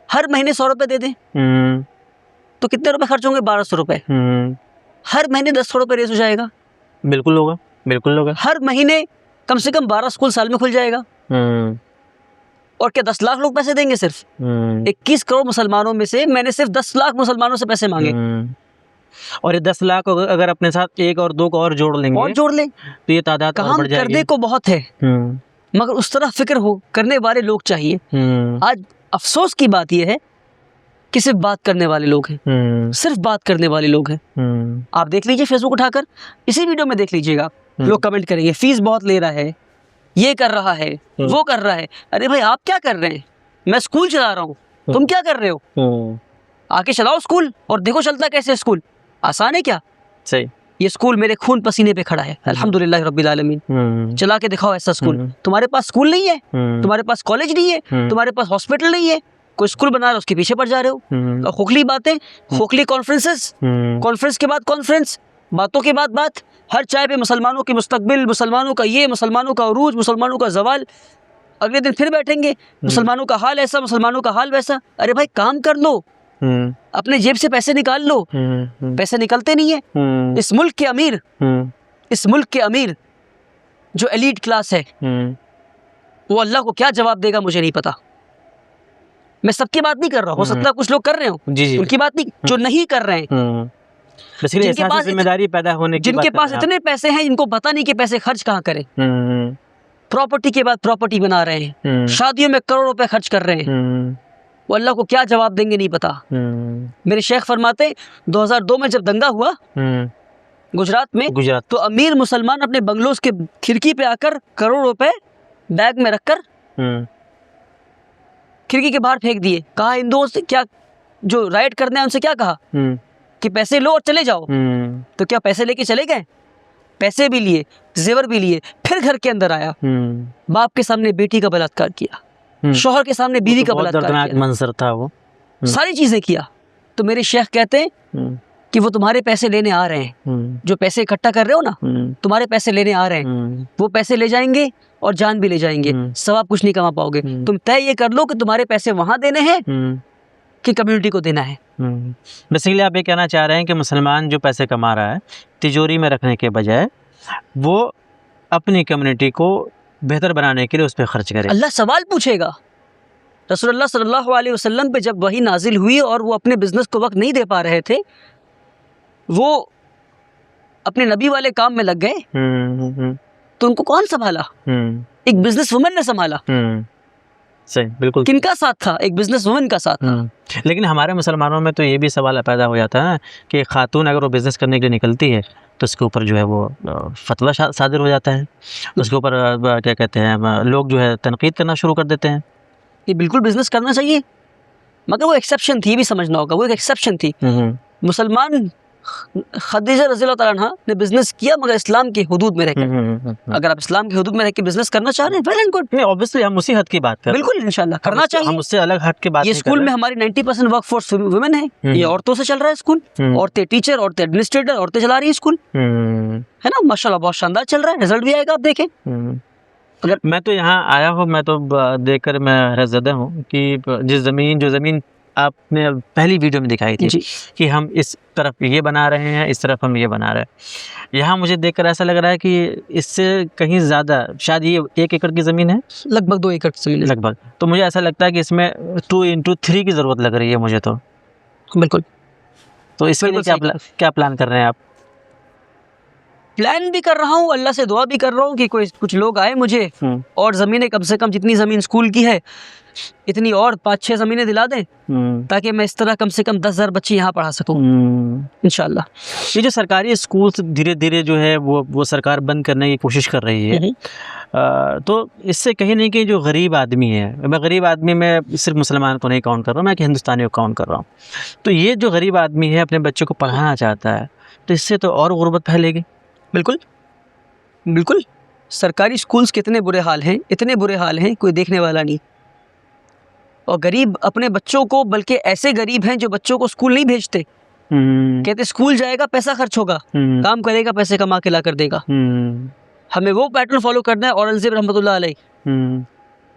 हर महीने 100 रुपये दे दें तो कितने रुपए खर्च होंगे? 1200 रुपये। हर महीने 10 रुपये रेस हो जाएगा। बिल्कुल होगा, बिल्कुल होगा। हर महीने कम से कम 12 स्कूल साल में खुल जाएगा। और क्या 10 लाख लोग पैसे देंगे? सिर्फ 21 करोड़ मुसलमानों में से मैंने सिर्फ 10 लाख मुसलमानों से पैसे मांगे। और ये 10 लाख अगर अपने साथ 1 और 2 को और जोड़ लेंगे, और जोड़ लें, तो ये तादाद और काम बढ़ जाएगी। करने को बहुत है, मगर उस तरह फिक्र हो करने वाले लोग चाहिए। आज अफसोस की बात यह है कि सिर्फ बात करने वाले लोग हैं, सिर्फ बात करने वाले लोग हैं। आप देख लीजिए फेसबुक उठाकर, इसी वीडियो में देख लीजिएगा, लोग कमेंट करेंगे फीस बहुत ले रहा है, ये कर रहा है, वो कर रहा है। अरे भाई आप क्या कर रहे हैं? मैं स्कूल चला रहा हूँ, तुम क्या कर रहे हो? आके चलाओ स्कूल और देखो चलता कैसे स्कूल। आसान है क्या? सही। ये स्कूल मेरे खून पसीने पे खड़ा है, अल्हम्दुलिल्लाह रब्बिल आलमीन। चला के दिखाओ ऐसा स्कूल। तुम्हारे पास स्कूल नहीं है, तुम्हारे पास कॉलेज नहीं है, तुम्हारे पास हॉस्पिटल नहीं है, कोई स्कूल बना रहा है उसके पीछे पड़ जा रहे हो। और खोखली बातें, खोखली कॉन्फ्रेंसेस, कॉन्फ्रेंस के बाद कॉन्फ्रेंस, बातों के बाद बात, हर चाय पे मुसलमानों की मुस्तकबिल, मुसलमानों का ये, मुसलमानों का उरूज, मुसलमानों का जवाल। अगले दिन फिर बैठेंगे, मुसलमानों का हाल ऐसा, मुसलमानों का हाल वैसा। अरे भाई काम कर लो, अपने जेब से पैसे निकाल लो। पैसे निकलते नहीं है। इस मुल्क के अमीर, इस मुल्क के अमीर जो एलीट क्लास है, वो अल्लाह को क्या जवाब देगा मुझे नहीं पता। मैं सबकी बात नहीं कर रहा, हो सकता है कुछ लोग कर रहे हो, उनकी बात नहीं, जो नहीं कर रहे हैं, जिनके पास जिम्मेदारी पैदा होने की, जिनके पास इतने पैसे हैं, जिनको पता नहीं कि पैसे खर्च कहाँ करें। प्रॉपर्टी के बाद प्रॉपर्टी बना रहे हैं, शादियों में करोड़ों रुपए खर्च कर रहे हैं, वो अल्लाह को क्या जवाब देंगे नहीं पता। मेरे शेख फरमाते 2002 में जब दंगा हुआ गुजरात में, तो अमीर मुसलमान अपने बंगलों के खिड़की पे आकर करोड़ों रुपए बैग में रखकर खिड़की के बाहर फेंक दिए। कहा हिंदुओं से, क्या जो राइट करने हैं उनसे क्या कहा कि पैसे लो और चले जाओ। तो क्या पैसे लेके चले गए? पैसे भी लिए, जेवर भी लिए, फिर घर के अंदर आया, बाप के सामने बेटी का बलात्कार किया, शौहर के सामने बीवी का बलात्कार किया, मंजर था वो, सारी चीजें किया। तो मेरे शेख कहते हैं कि वो तुम्हारे पैसे लेने आ रहे हैं, जो पैसे इकट्ठा कर रहे हो ना, तुम्हारे पैसे लेने आ रहे हैं, वो पैसे ले जाएंगे और जान भी ले जाएंगे, सवाब कुछ नहीं कमा पाओगे। तुम तय ये कर लो कि तुम्हारे पैसे वहां देने हैं कि कम्युनिटी को देना है। बेसिकली आप ये कहना चाह रहे हैं कि मुसलमान जो पैसे कमा रहा है तिजोरी में रखने के बजाय वो अपनी कम्युनिटी को बेहतर बनाने के लिए उस पर खर्च करे। अल्लाह सवाल पूछेगा। रसूलुल्लाह सल्लल्लाहु अलैहि वसल्लम पे जब वही नाजिल हुई और वो अपने बिजनेस को वक्त नहीं दे पा रहे थे, वो अपने नबी वाले काम में लग गए, तो उनको कौन संभाला? एक बिजनेस वुमन ने संभाला। सही, बिल्कुल। किनका साथ था? एक बिजनेस वुमन का साथ था। लेकिन हमारे मुसलमानों में तो ये भी सवाल पैदा हो जाता है कि खातून अगर वो बिज़नेस करने के लिए निकलती है तो उसके ऊपर जो है वो फतवा सादिर हो जाता है, उसके ऊपर क्या कहते हैं, लोग जो है तनकीद करना शुरू कर देते हैं। ये बिल्कुल बिजनेस करना चाहिए, मगर वो एक्सेप्शन थी, भी समझना होगा, वो एक एक्सेप्शन थी। मुसलमान खदीजा रज़ियल्लाहु तआला अन्हा ने बिजनेस किया, मगर इस्लाम के हुदूद में रहकर। अगर आप इस्लाम के हुदूद में रह के बिजनेस करना चाह रहे हैं, वेल एंड गुड। नहीं, ऑब्वियसली हम उसी हद की बात कर रहे हैं। बिल्कुल इंशाल्लाह करना चाहिए, हम उससे अलग हट के बात ये स्कूल में हमारी 90% वर्कफोर्स वुमेन है, ये औरतों से चल रहा है स्कूल, औरतें टीचर, औरतें एडमिनिस्ट्रेटर, औरतें चला रही है स्कूल, है ना, माशाल्लाह बहुत शानदार चल रहा है, रिजल्ट भी आएगा, आप देखें। अगर मैं तो यहाँ आया हूँ, मैं तो देखकर मैं हैरतज़दा हूँ कि जो ज़मीन आपने पहली वीडियो में दिखाई थी कि हम इस तरफ ये बना रहे हैं, इस तरफ हम ये बना रहे हैं, यहाँ मुझे देखकर ऐसा लग रहा है कि इससे कहीं ज़्यादा, शायद ये 1 एकड़ की ज़मीन है, लगभग 2 एकड़ की ज़मीन लगभग। तो मुझे ऐसा लगता है कि इसमें 2x3 की ज़रूरत लग रही है मुझे तो। बिल्कुल। तो इसके लिए क्या प्लान कर रहे हैं आप? प्लान भी कर रहा हूँ, अल्लाह से दुआ भी कर रहा हूँ कि कुछ लोग आए मुझे और ज़मीनें, कम से कम जितनी ज़मीन स्कूल की है इतनी और 5-6 ज़मीनें दिला दें, ताकि मैं इस तरह कम से कम 10,000 बच्चे यहाँ पढ़ा सकूँ इंशाल्लाह। ये जो सरकारी स्कूल धीरे धीरे जो है वो सरकार बंद करने की कोशिश कर रही है, तो इससे कहीं नहीं कि जो गरीब आदमी है, मैं गरीब आदमी में सिर्फ मुसलमान को नहीं काउंट कर रहा हूँ, मैं कि हिंदुस्तानी को काउंट कर रहा हूँ, तो ये जो गरीब आदमी है अपने बच्चों को पढ़ाना चाहता है, तो इससे तो और गुर्बत फैलेगी। बिल्कुल बिल्कुल। सरकारी स्कूल्स कितने बुरे हाल हैं, इतने बुरे हाल हैं, कोई देखने वाला नहीं। और गरीब अपने बच्चों को, बल्कि ऐसे गरीब हैं जो बच्चों को स्कूल नहीं भेजते, कहते स्कूल जाएगा पैसा खर्च होगा, काम करेगा पैसे कमा के ला कर देगा। हमें वो पैटर्न फॉलो करना है। औरंगजेब रहमतुल्लाह अलैह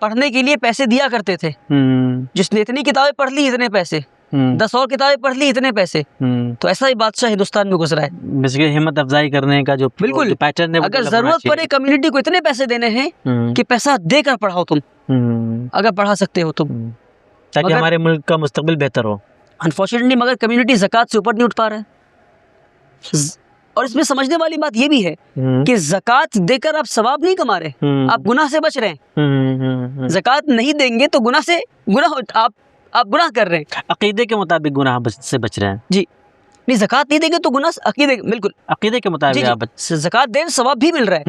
पढ़ने के लिए पैसे दिया करते थे, जिसने इतनी किताबें पढ़ ली इतने पैसे, 10 और किताबें पढ़ ली इतने पैसे। तो ऐसा ही बादशाह हिंदुस्तान में गुजरा है। बेसिकली हिम्मत अफजाई करने का जो बिल्कुल जो पैटर्न है, वो अगर डेवलप होना जरूरत पड़े चाहिए। कम्युनिटी को इतने पैसे देने हैं कि पैसा देकर पढ़ाओ तुम, अगर पढ़ा सकते हो तुम। ताकि मगर- हमारे मुल्क का मुस्तकबिल बेहतर हो। अनफॉर्चुनेटली मगर कम्युनिटी ज़कात से ऊपर नहीं उठ पा रहा है। और इसमें समझने वाली बात ये भी है कि ज़कात देकर आप सवाब नहीं कमा रहे, आप गुनाह से बच रहे हैं। ज़कात नहीं देंगे तो आप गुनाह कर रहे हैं। अकीदे के मुताबिक गुनाह से बच रहे हैं। जी नहीं, ज़कात नहीं देंगे तो गुनाह अकीदे, बिल्कुल अकीदे के मुताबिक आप ज़कात दें सवाब भी मिल रहा है,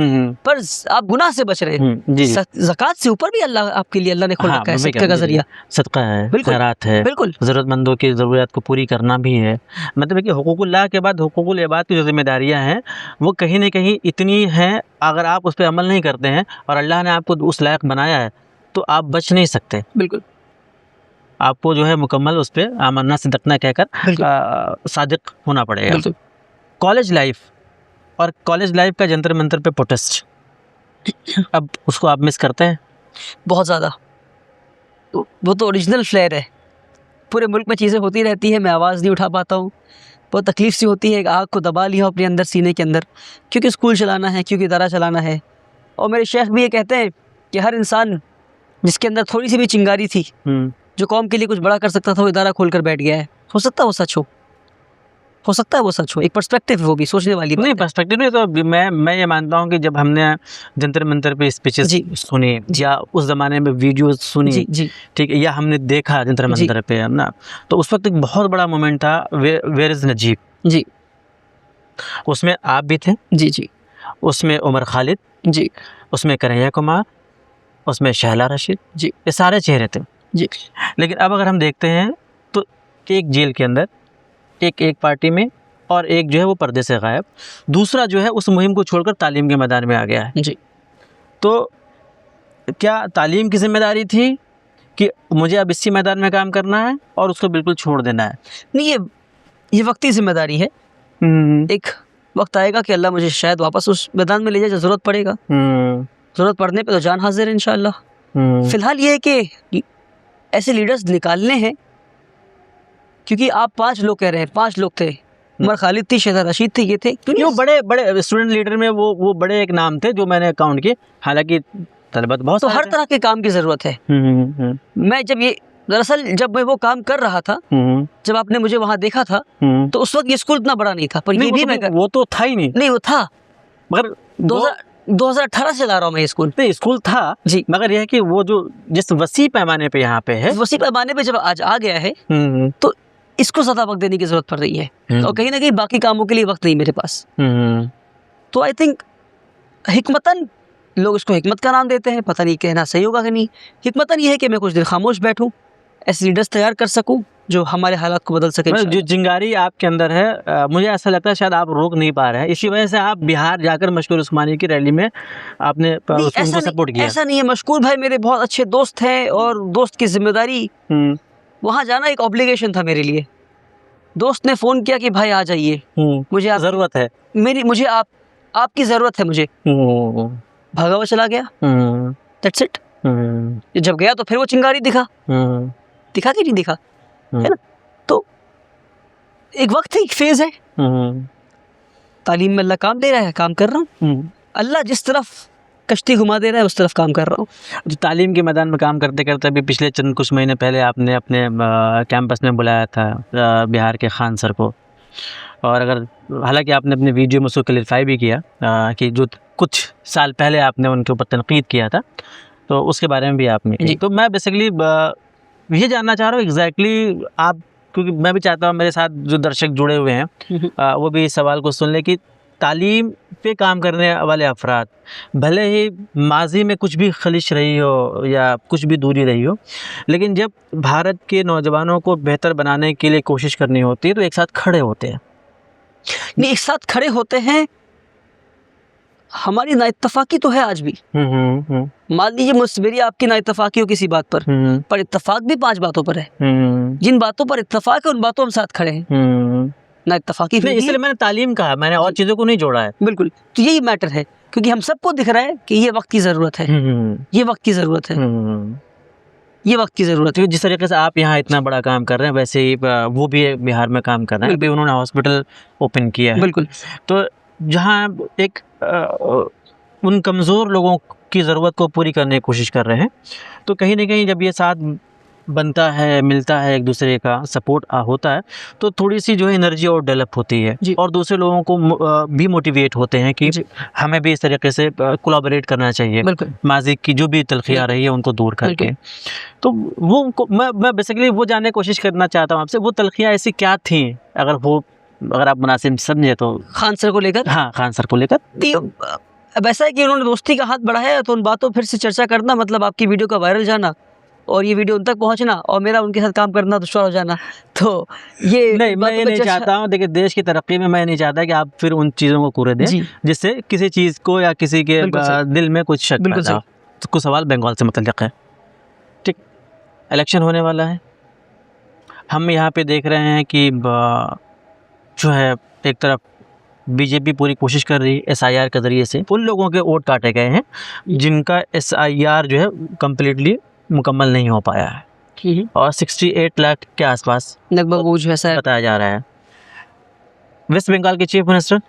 पर आप गुनाह से बच रहे हैं। जी ज़कात से ऊपर भी अल्लाह आपके लिए, अल्लाह ने खोल रखा है वही सदका का जरिया। सदका है, बिल्कुल, खैरात है, बिल्कुल ज़रूरतमंदों की ज़रूरत को पूरी करना भी है। मतलब है कि हुकूकुल्लाह के बाद हुकूकुल इबाद की जो जिम्मेदारियाँ हैं वो कहीं ना कहीं इतनी हैं, अगर आप उस पर अमल नहीं करते हैं और अल्लाह ने आपको उस लायक बनाया है तो आप बच नहीं सकते। बिल्कुल आपको जो है मुकम्मल उस पर आमन्ना सिद्दकना कहकर सादिक होना पड़ेगा। बिल्कुल। कॉलेज लाइफ और कॉलेज लाइफ का जंतर मंतर पे प्रोटेस्ट, अब उसको आप मिस करते हैं? बहुत ज़्यादा। वो तो ओरिजिनल फ्लेयर है। पूरे मुल्क में चीज़ें होती रहती हैं, मैं आवाज़ नहीं उठा पाता हूँ, बहुत तकलीफ़ सी होती है। एक आग को दबा लिया अपने अंदर, सीने के अंदर, क्योंकि स्कूल चलाना है, क्योंकि इदारा चलाना है। और मेरे शेख भी ये कहते हैं कि हर इंसान जिसके अंदर थोड़ी सी भी चिंगारी थी, जो कौम के लिए कुछ बड़ा कर सकता था, वो इदारा खोल कर बैठ गया है। हो सकता है वो सच हो सकता है वो सच हो। एक पर्सपेक्टिव है, वो भी सोचने वाली बात नहीं, है। पर्सपेक्टिव नहीं, तो मैं ये मानता हूँ कि जब हमने जंतर मंतर पे स्पीचेस सुनी या उस ज़माने में वीडियोस सुनी, जी जी ठीक है, या हमने देखा जंतर मंतर पे, है ना, तो उस वक्त एक बहुत बड़ा मोमेंट था, वेयर इज़ नजीब। जी उसमें आप भी थे, जी जी उसमें उमर खालिद जी उसमें कन्हैया कुमार, उसमें शहला रशीद, जी ये सारे चेहरे थे। जी लेकिन अब अगर हम देखते हैं तो एक जेल के अंदर, एक पार्टी में, और एक जो है वो पर्दे से गायब, दूसरा जो है उस मुहिम को छोड़कर तालीम के मैदान में आ गया है। जी। तो क्या तालीम की जिम्मेदारी थी कि मुझे अब इसी मैदान में काम करना है और उसको बिल्कुल छोड़ देना है? नहीं, ये वक्ती जिम्मेदारी है। एक वक्त आएगा कि अल्लाह मुझे शायद वापस उस मैदान में ले जाए, ज़रूरत पड़ेगा। ज़रूरत पड़ने पे तो जान हाजिर है इंशाअल्लाह। फ़िलहाल ये है कि ऐसे लीडर्स निकालने हैं, क्योंकि आप 5 लोग कह रहे हैं, 5 लोग थे, उमर खालिद थी, शहला रशीद थे, ये थे, वो बड़े स्टूडेंट लीडर में वो बड़े एक नाम थे जो मैंने काउंट किए, हालांकि तलबत बहुत तो हर तरह के काम की ज़रूरत है। मैं दरअसल जब मैं वो काम कर रहा था, जब आपने मुझे वहाँ देखा था, तो उस वक्त ये स्कूल इतना बड़ा नहीं था, पर ये भी वो तो था ही नहीं, वो था, मगर 2018 से चला रहा हूँ मैं ये स्कूल। नहीं, स्कूल था जी, मगर यह है कि वो जो जिस वसी पैमाने पे यहाँ पे है, वसी पैमाने पे जब आज आ गया है तो इसको ज़्यादा वक्त देने की ज़रूरत पड़ रही है, और कहीं ना कहीं बाकी कामों के लिए वक्त नहीं मेरे पास। तो आई थिंक हिकमतन, लोग इसको हिकमत का नाम देते हैं, पता नहीं कहना सही होगा कि नहीं। हिकमतन ये है कि मैं कुछ दिन खामोश बैठूं, ऐसे लीडर्स तैयार कर सकूं जो हमारे हालात को बदल सके। जो चिंगारी आपके अंदर है, मुझे ऐसा लगता है शायद आप रोक नहीं पा रहे हैं, इसी वजह से आप बिहार जाकर मशकूर उस्मानी की रैली में आपने उनको सपोर्ट किया। ऐसा नहीं है, मशकूर भाई मेरे बहुत अच्छे दोस्त हैं, और दोस्त की जिम्मेदारी, वहाँ जाना एक ऑब्लिगेशन था मेरे लिए। दोस्त ने फ़ोन किया कि भाई आ जाइए, मुझे ज़रूरत है, मुझे आपकी ज़रूरत है, मुझे भागा हुआ चला गया। That's it. जब गया तो फिर वो चिंगारी दिखा कि नहीं दिखा, है ना। तो एक वक्त है, एक फेज़ है, तालीम में अल्लाह काम दे रहा है, काम कर रहा हूँ। अल्लाह जिस तरफ कश्ती घुमा दे रहा है उस तरफ काम कर रहा हूँ। जो तालीम के मैदान में काम करते करते अभी पिछले चंद कुछ महीने पहले आपने अपने कैंपस में बुलाया था बिहार के खान सर को, और अगर हालांकि आपने अपने वीडियो में उसको क्लियरफाई भी किया कि जो कुछ साल पहले आपने उनके ऊपर तनकीद किया था, तो उसके बारे में भी आपने। तो मैं बेसिकली ये जानना चाह रहा हूँ एग्जैक्टली आप, क्योंकि मैं भी चाहता हूँ मेरे साथ जो दर्शक जुड़े हुए हैं वो भी इस सवाल को सुन ले कि तालीम पे काम करने वाले अफराद भले ही माजी में कुछ भी खलिश रही हो या कुछ भी दूरी रही हो, लेकिन जब भारत के नौजवानों को बेहतर बनाने के लिए कोशिश करनी होती है तो एक साथ खड़े होते हैं। नहीं, एक साथ खड़े होते हैं। हमारी नाइत्तफाकी तो है आज भी। मान लीजिए मेरी आपकी नाइत्तफाकी हो किसी बात पर इत्तफाक भी 5 बातों पर है। जिन बातों पर इत्तफाक है उन बातों हम साथ खड़े हैं। नाइत्तफाकी नहीं, इसलिए मैंने तालीम कहा, मैंने और चीज़ों को नहीं जोड़ा है। बिल्कुल, तो यही मैटर है, क्योंकि हम सबको दिख रहा है कि ये वक्त की ज़रूरत है, ये वक्त की ज़रूरत है, ये वक्त की ज़रूरत है। तो जिस तरीके से आप यहाँ इतना बड़ा काम कर रहे हैं, वैसे ही वो भी बिहार में काम कर रहे हैं। अभी उन्होंने हॉस्पिटल ओपन किया है। बिल्कुल। तो जहाँ एक उन कमज़ोर लोगों की ज़रूरत को पूरी करने की कोशिश कर रहे हैं, तो कहीं ना कहीं जब ये साथ बनता है, मिलता है, एक दूसरे का सपोर्ट होता है, तो थोड़ी सी जो है एनर्जी और डेवलप होती है और दूसरे लोगों को भी मोटिवेट होते हैं कि हमें भी इस तरीके से कोलैबोरेट करना चाहिए, माजी की जो भी तलखियाँ रही है उनको दूर करके। तो वो मैं बेसिकली वो जानने की कोशिश करना चाहता हूँ आपसे, वो तलखियाँ ऐसी क्या थी, अगर आप मुनासिब समझे तो। खान सर को लेकर? हाँ, खान सर को लेकर। अब ऐसा है कि उन्होंने दोस्ती का हाथ बढ़ाया, तो उन बातों फिर से चर्चा करना मतलब आपकी वीडियो का वायरल जाना और ये वीडियो उन तक पहुंचना और मेरा उनके साथ काम करना दुश्वार हो जाना। तो ये नहीं, मैं ये नहीं चाहता हूँ। देखिए, देश की तरक्की में मैं नहीं चाहता कि आप फिर उन चीज़ों को कूरे दें जिससे किसी चीज़ को या किसी के दिल में कुछ शक पैदा हो। तो कुछ सवाल बंगाल से मुतल्लिक़ है। ठीक, इलेक्शन होने वाला है, हम यहाँ पे देख रहे हैं कि जो है एक तरफ बीजेपी पूरी कोशिश कर रही है SIR के ज़रिए से उन लोगों के वोट काटे गए हैं जिनका SIR जो है कम्प्लीटली मुकम्मल नहीं हो पाया है और 68 लाख के आसपास लगभग वो जो है बताया जा रहा है। वेस्ट बंगाल के चीफ मिनिस्टर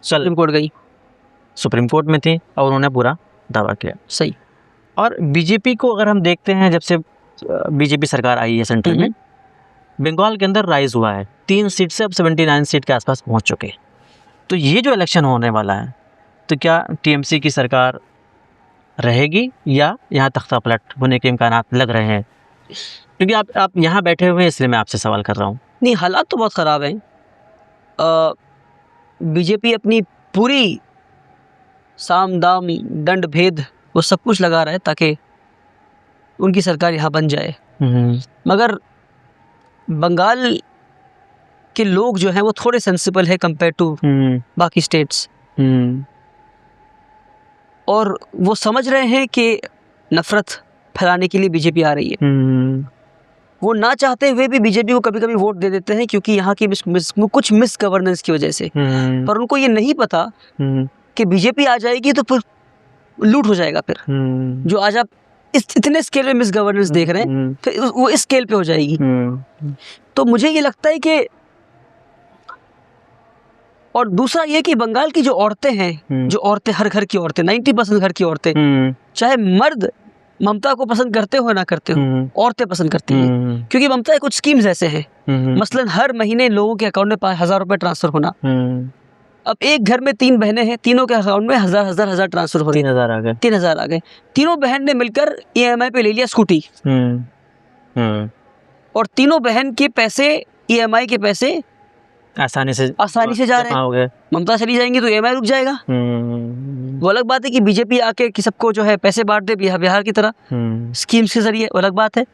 सुप्रीम कोर्ट में थी और उन्होंने पूरा दावा किया। सही। और बीजेपी को अगर हम देखते हैं, जब से बीजेपी सरकार आई है सेंट्रल में, बंगाल के अंदर राइज हुआ है, 3 सीट से अब 79 सीट के आसपास पहुंच चुके हैं। तो ये जो इलेक्शन होने वाला है, तो क्या TMC की सरकार रहेगी या यहाँ तख्ता पलट होने के इम्कानात लग रहे हैं? क्योंकि आप यहाँ बैठे हुए हैं, इसलिए मैं आपसे सवाल कर रहा हूँ। नहीं, हालात तो बहुत ख़राब हैं। बीजेपी अपनी पूरी साम दाम दंड भेद वो सब कुछ लगा रहा है ताकि उनकी सरकार यहाँ बन जाए, मगर बंगाल के लोग जो हैं वो थोड़े सेंसिबल है कंपेयर टू बाकी स्टेट्स, और वो समझ रहे हैं कि नफ़रत फैलाने के लिए बीजेपी आ रही है। वो ना चाहते हुए भी बीजेपी को कभी कभी वोट दे देते हैं क्योंकि यहाँ की कुछ मिस गवर्नेंस की वजह से। पर उनको ये नहीं पता कि बीजेपी आ जाएगी तो फिर लूट हो जाएगा। फिर जो आज आप इतने स्केल में मिस गवर्नेंस देख रहे हैं, फिर वो इस स्केल पे हो जाएगी। तो मुझे ये लगता है कि, और दूसरा ये कि बंगाल की जो औरतें हैं, जो औरतें हर घर की औरतें, 90% घर की औरतें, चाहे मर्द ममता को पसंद करते हो ना करते हो, औरतें पसंद करती हैं। क्योंकि ममता के कुछ स्कीम्स ऐसे हैं, मसलन हर महीने लोगों के अकाउंट में 1000 रुपए ट्रांसफर होना। अब एक घर में 3 बहनें हैं, तीनों के अकाउंट में हजार ट्रांसफर हो रहे। 3000 आ गए। तीनों बहन ने मिलकर EMI पे ले लिया स्कूटी, और तीनों बहन के पैसे, EMI के पैसे आसानी से जा रहे हैं। ममता चली जाएंगी तो EMI रुक जाएगा। वो अलग बात है कि बीजेपी आके कि सबको जो है पैसे बांट दे बिहार की तरह स्कीम्स के जरिए, वो अलग बात है।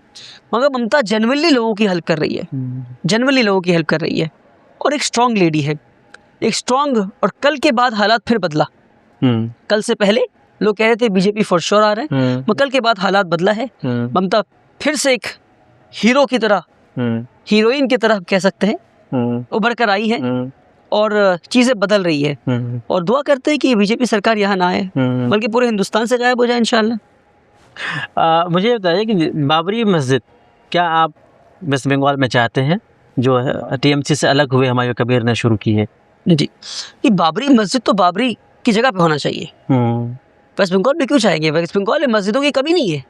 मगर ममता जेन्युइनली लोगों की हेल्प कर रही है, जेन्युइनली लोगों की हेल्प कर रही है, और एक स्ट्रांग लेडी है, एक स्ट्रांग। और कल के बाद हालात फिर बदला। कल से पहले लोग कह रहे थे बीजेपी फॉर श्योर आ रहे हैं, मगर कल के बाद हालात बदला है। ममता फिर से एक हीरो की तरह, हीरोइन की तरह कह सकते हैं, उभर कर आई है और चीज़ें बदल रही है। और दुआ करते हैं कि बीजेपी सरकार यहाँ ना आए, बल्कि पूरे हिंदुस्तान से गायब हो जाए इंशाल्लाह। मुझे बताइए कि बाबरी मस्जिद, क्या आप वेस्ट बंगाल में चाहते हैं, जो है TMC से अलग हुए हुमायूं कबीर ने शुरू की है? जी, ये बाबरी मस्जिद तो बाबरी की जगह पे होना चाहिए। वेस्ट बंगाल में क्यों चाहेंगे? वेस्ट बंगाल में मस्जिदों की कमी नहीं है,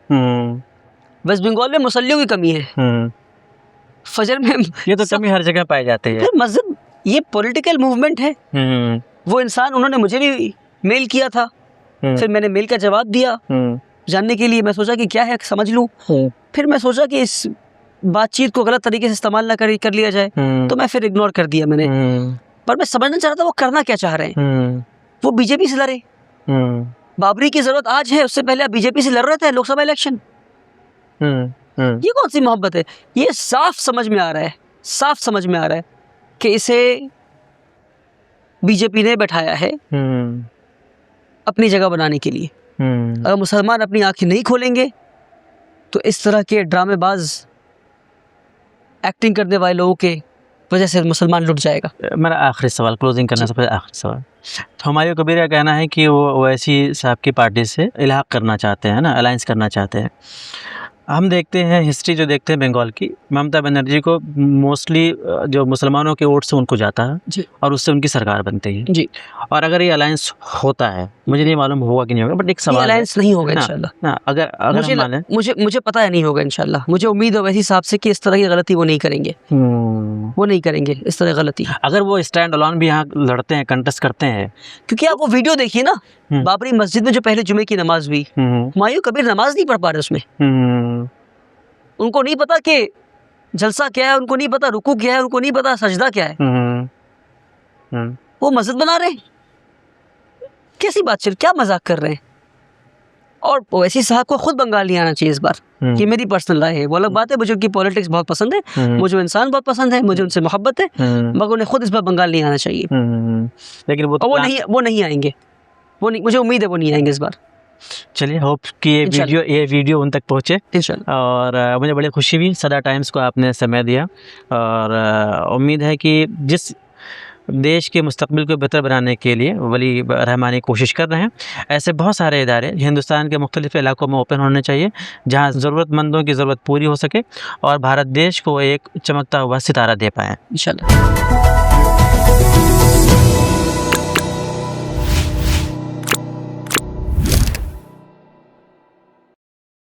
वेस्ट बंगाल में मुसल्लियों की कमी है। फजर में ये तो कमी हर जगह पाई जाती है। मस्जिद ये पॉलिटिकल मूवमेंट है। वो इंसान, उन्होंने मुझे भी मेल किया था, फिर मैंने मेल का जवाब दिया जानने के लिए। मैं सोचा कि क्या है समझ लूं, फिर मैं सोचा कि इस बातचीत को गलत तरीके से इस्तेमाल ना कर लिया जाए, तो मैं फिर इग्नोर कर दिया मैंने। पर मैं समझना चाह रहा था वो करना क्या चाह रहे हैं। हम्म, वो बीजेपी से लड़े, हम्म, बाबरी की जरूरत आज है, उससे पहले आप बीजेपी से लड़ रहे थे लोकसभा इलेक्शन। हम्म, हम्म, ये कौन सी मोहब्बत है? ये साफ समझ में आ रहा है, साफ समझ में आ रहा है कि इसे बीजेपी ने बैठाया है हम्म, अपनी जगह बनाने के लिए। हम्म। अगर मुसलमान अपनी आंखें नहीं खोलेंगे तो इस तरह के ड्रामेबाज एक्टिंग करने वाले लोगों के वजह से मुसलमान लुट जाएगा। मेरा आखिरी सवाल, क्लोजिंग करने से पहले आखिरी सवाल। तो हुमायूं कबीर का कहना है कि वो ओवैसी साहब की पार्टी से इल्हाक करना चाहते हैं ना, अलायंस करना चाहते हैं। हम देखते हैं हिस्ट्री जो देखते हैं बंगाल की, ममता बनर्जी को मोस्टली जो मुसलमानों के वोट से उनको जाता है जी और उससे उनकी सरकार बनती है। जी, और अगर ये अलायंस होता है, मुझे नहीं मालूम होगा कि नहीं होगा, बट एक ये सवाल है अलायंस नहीं होगा ना, इंशाल्लाह। ना अगर अगर मुझे हम माने मुझे पता है नहीं होगा इंशाल्लाह। मुझे उम्मीद है वैसी साहब से कि इस तरह की गलती वो नहीं करेंगे, वो नहीं करेंगे इस तरह की गलती। अगर वो स्टैंड अलोन भी यहाँ लड़ते हैं, कंटेस्ट करते हैं। क्योंकि आप वो वीडियो देखिए ना, बाबरी मस्जिद में जो पहले जुमे की नमाज हुई, हुमायूं कबीर नमाज नहीं पढ़ पा रहे उसमें। उनको नहीं पता कि जलसा क्या है, उनको नहीं पता रुकू क्या है, उनको नहीं पता सजदा क्या है, वो मस्जिद बना रहे हैं। कैसी बात चल, क्या मजाक कर रहे हैं? और ओवैसी साहब को खुद बंगाल नहीं आना चाहिए इस बार, कि मेरी पर्सनल राय है। वो अलग बात है, मुझे उनकी पॉलिटिक्स बहुत पसंद है, मुझे इंसान बहुत पसंद है, मुझे उनसे मोहब्बत है, मगर उन्हें खुद इस बार बंगाल नहीं आना चाहिए। लेकिन वो नहीं आएंगे, वो नहीं, मुझे उम्मीद है वो नहीं आएंगे इस बार। चलिए, होप कि ये वीडियो उन तक पहुँचे इंशाल्लाह। और मुझे बड़ी खुशी हुई सदा टाइम्स को आपने समय दिया, और उम्मीद है कि जिस देश के मुस्तकबिल को बेहतर बनाने के लिए वली रहमानी कोशिश कर रहे हैं, ऐसे बहुत सारे इदारे हिंदुस्तान के मुख्तलिफ इलाकों में ओपन होने चाहिए, जहां ज़रूरतमंदों की ज़रूरत पूरी हो सके और भारत देश को एक चमकता हुआ सितारा दे पाएँ। इंशाल्लाह।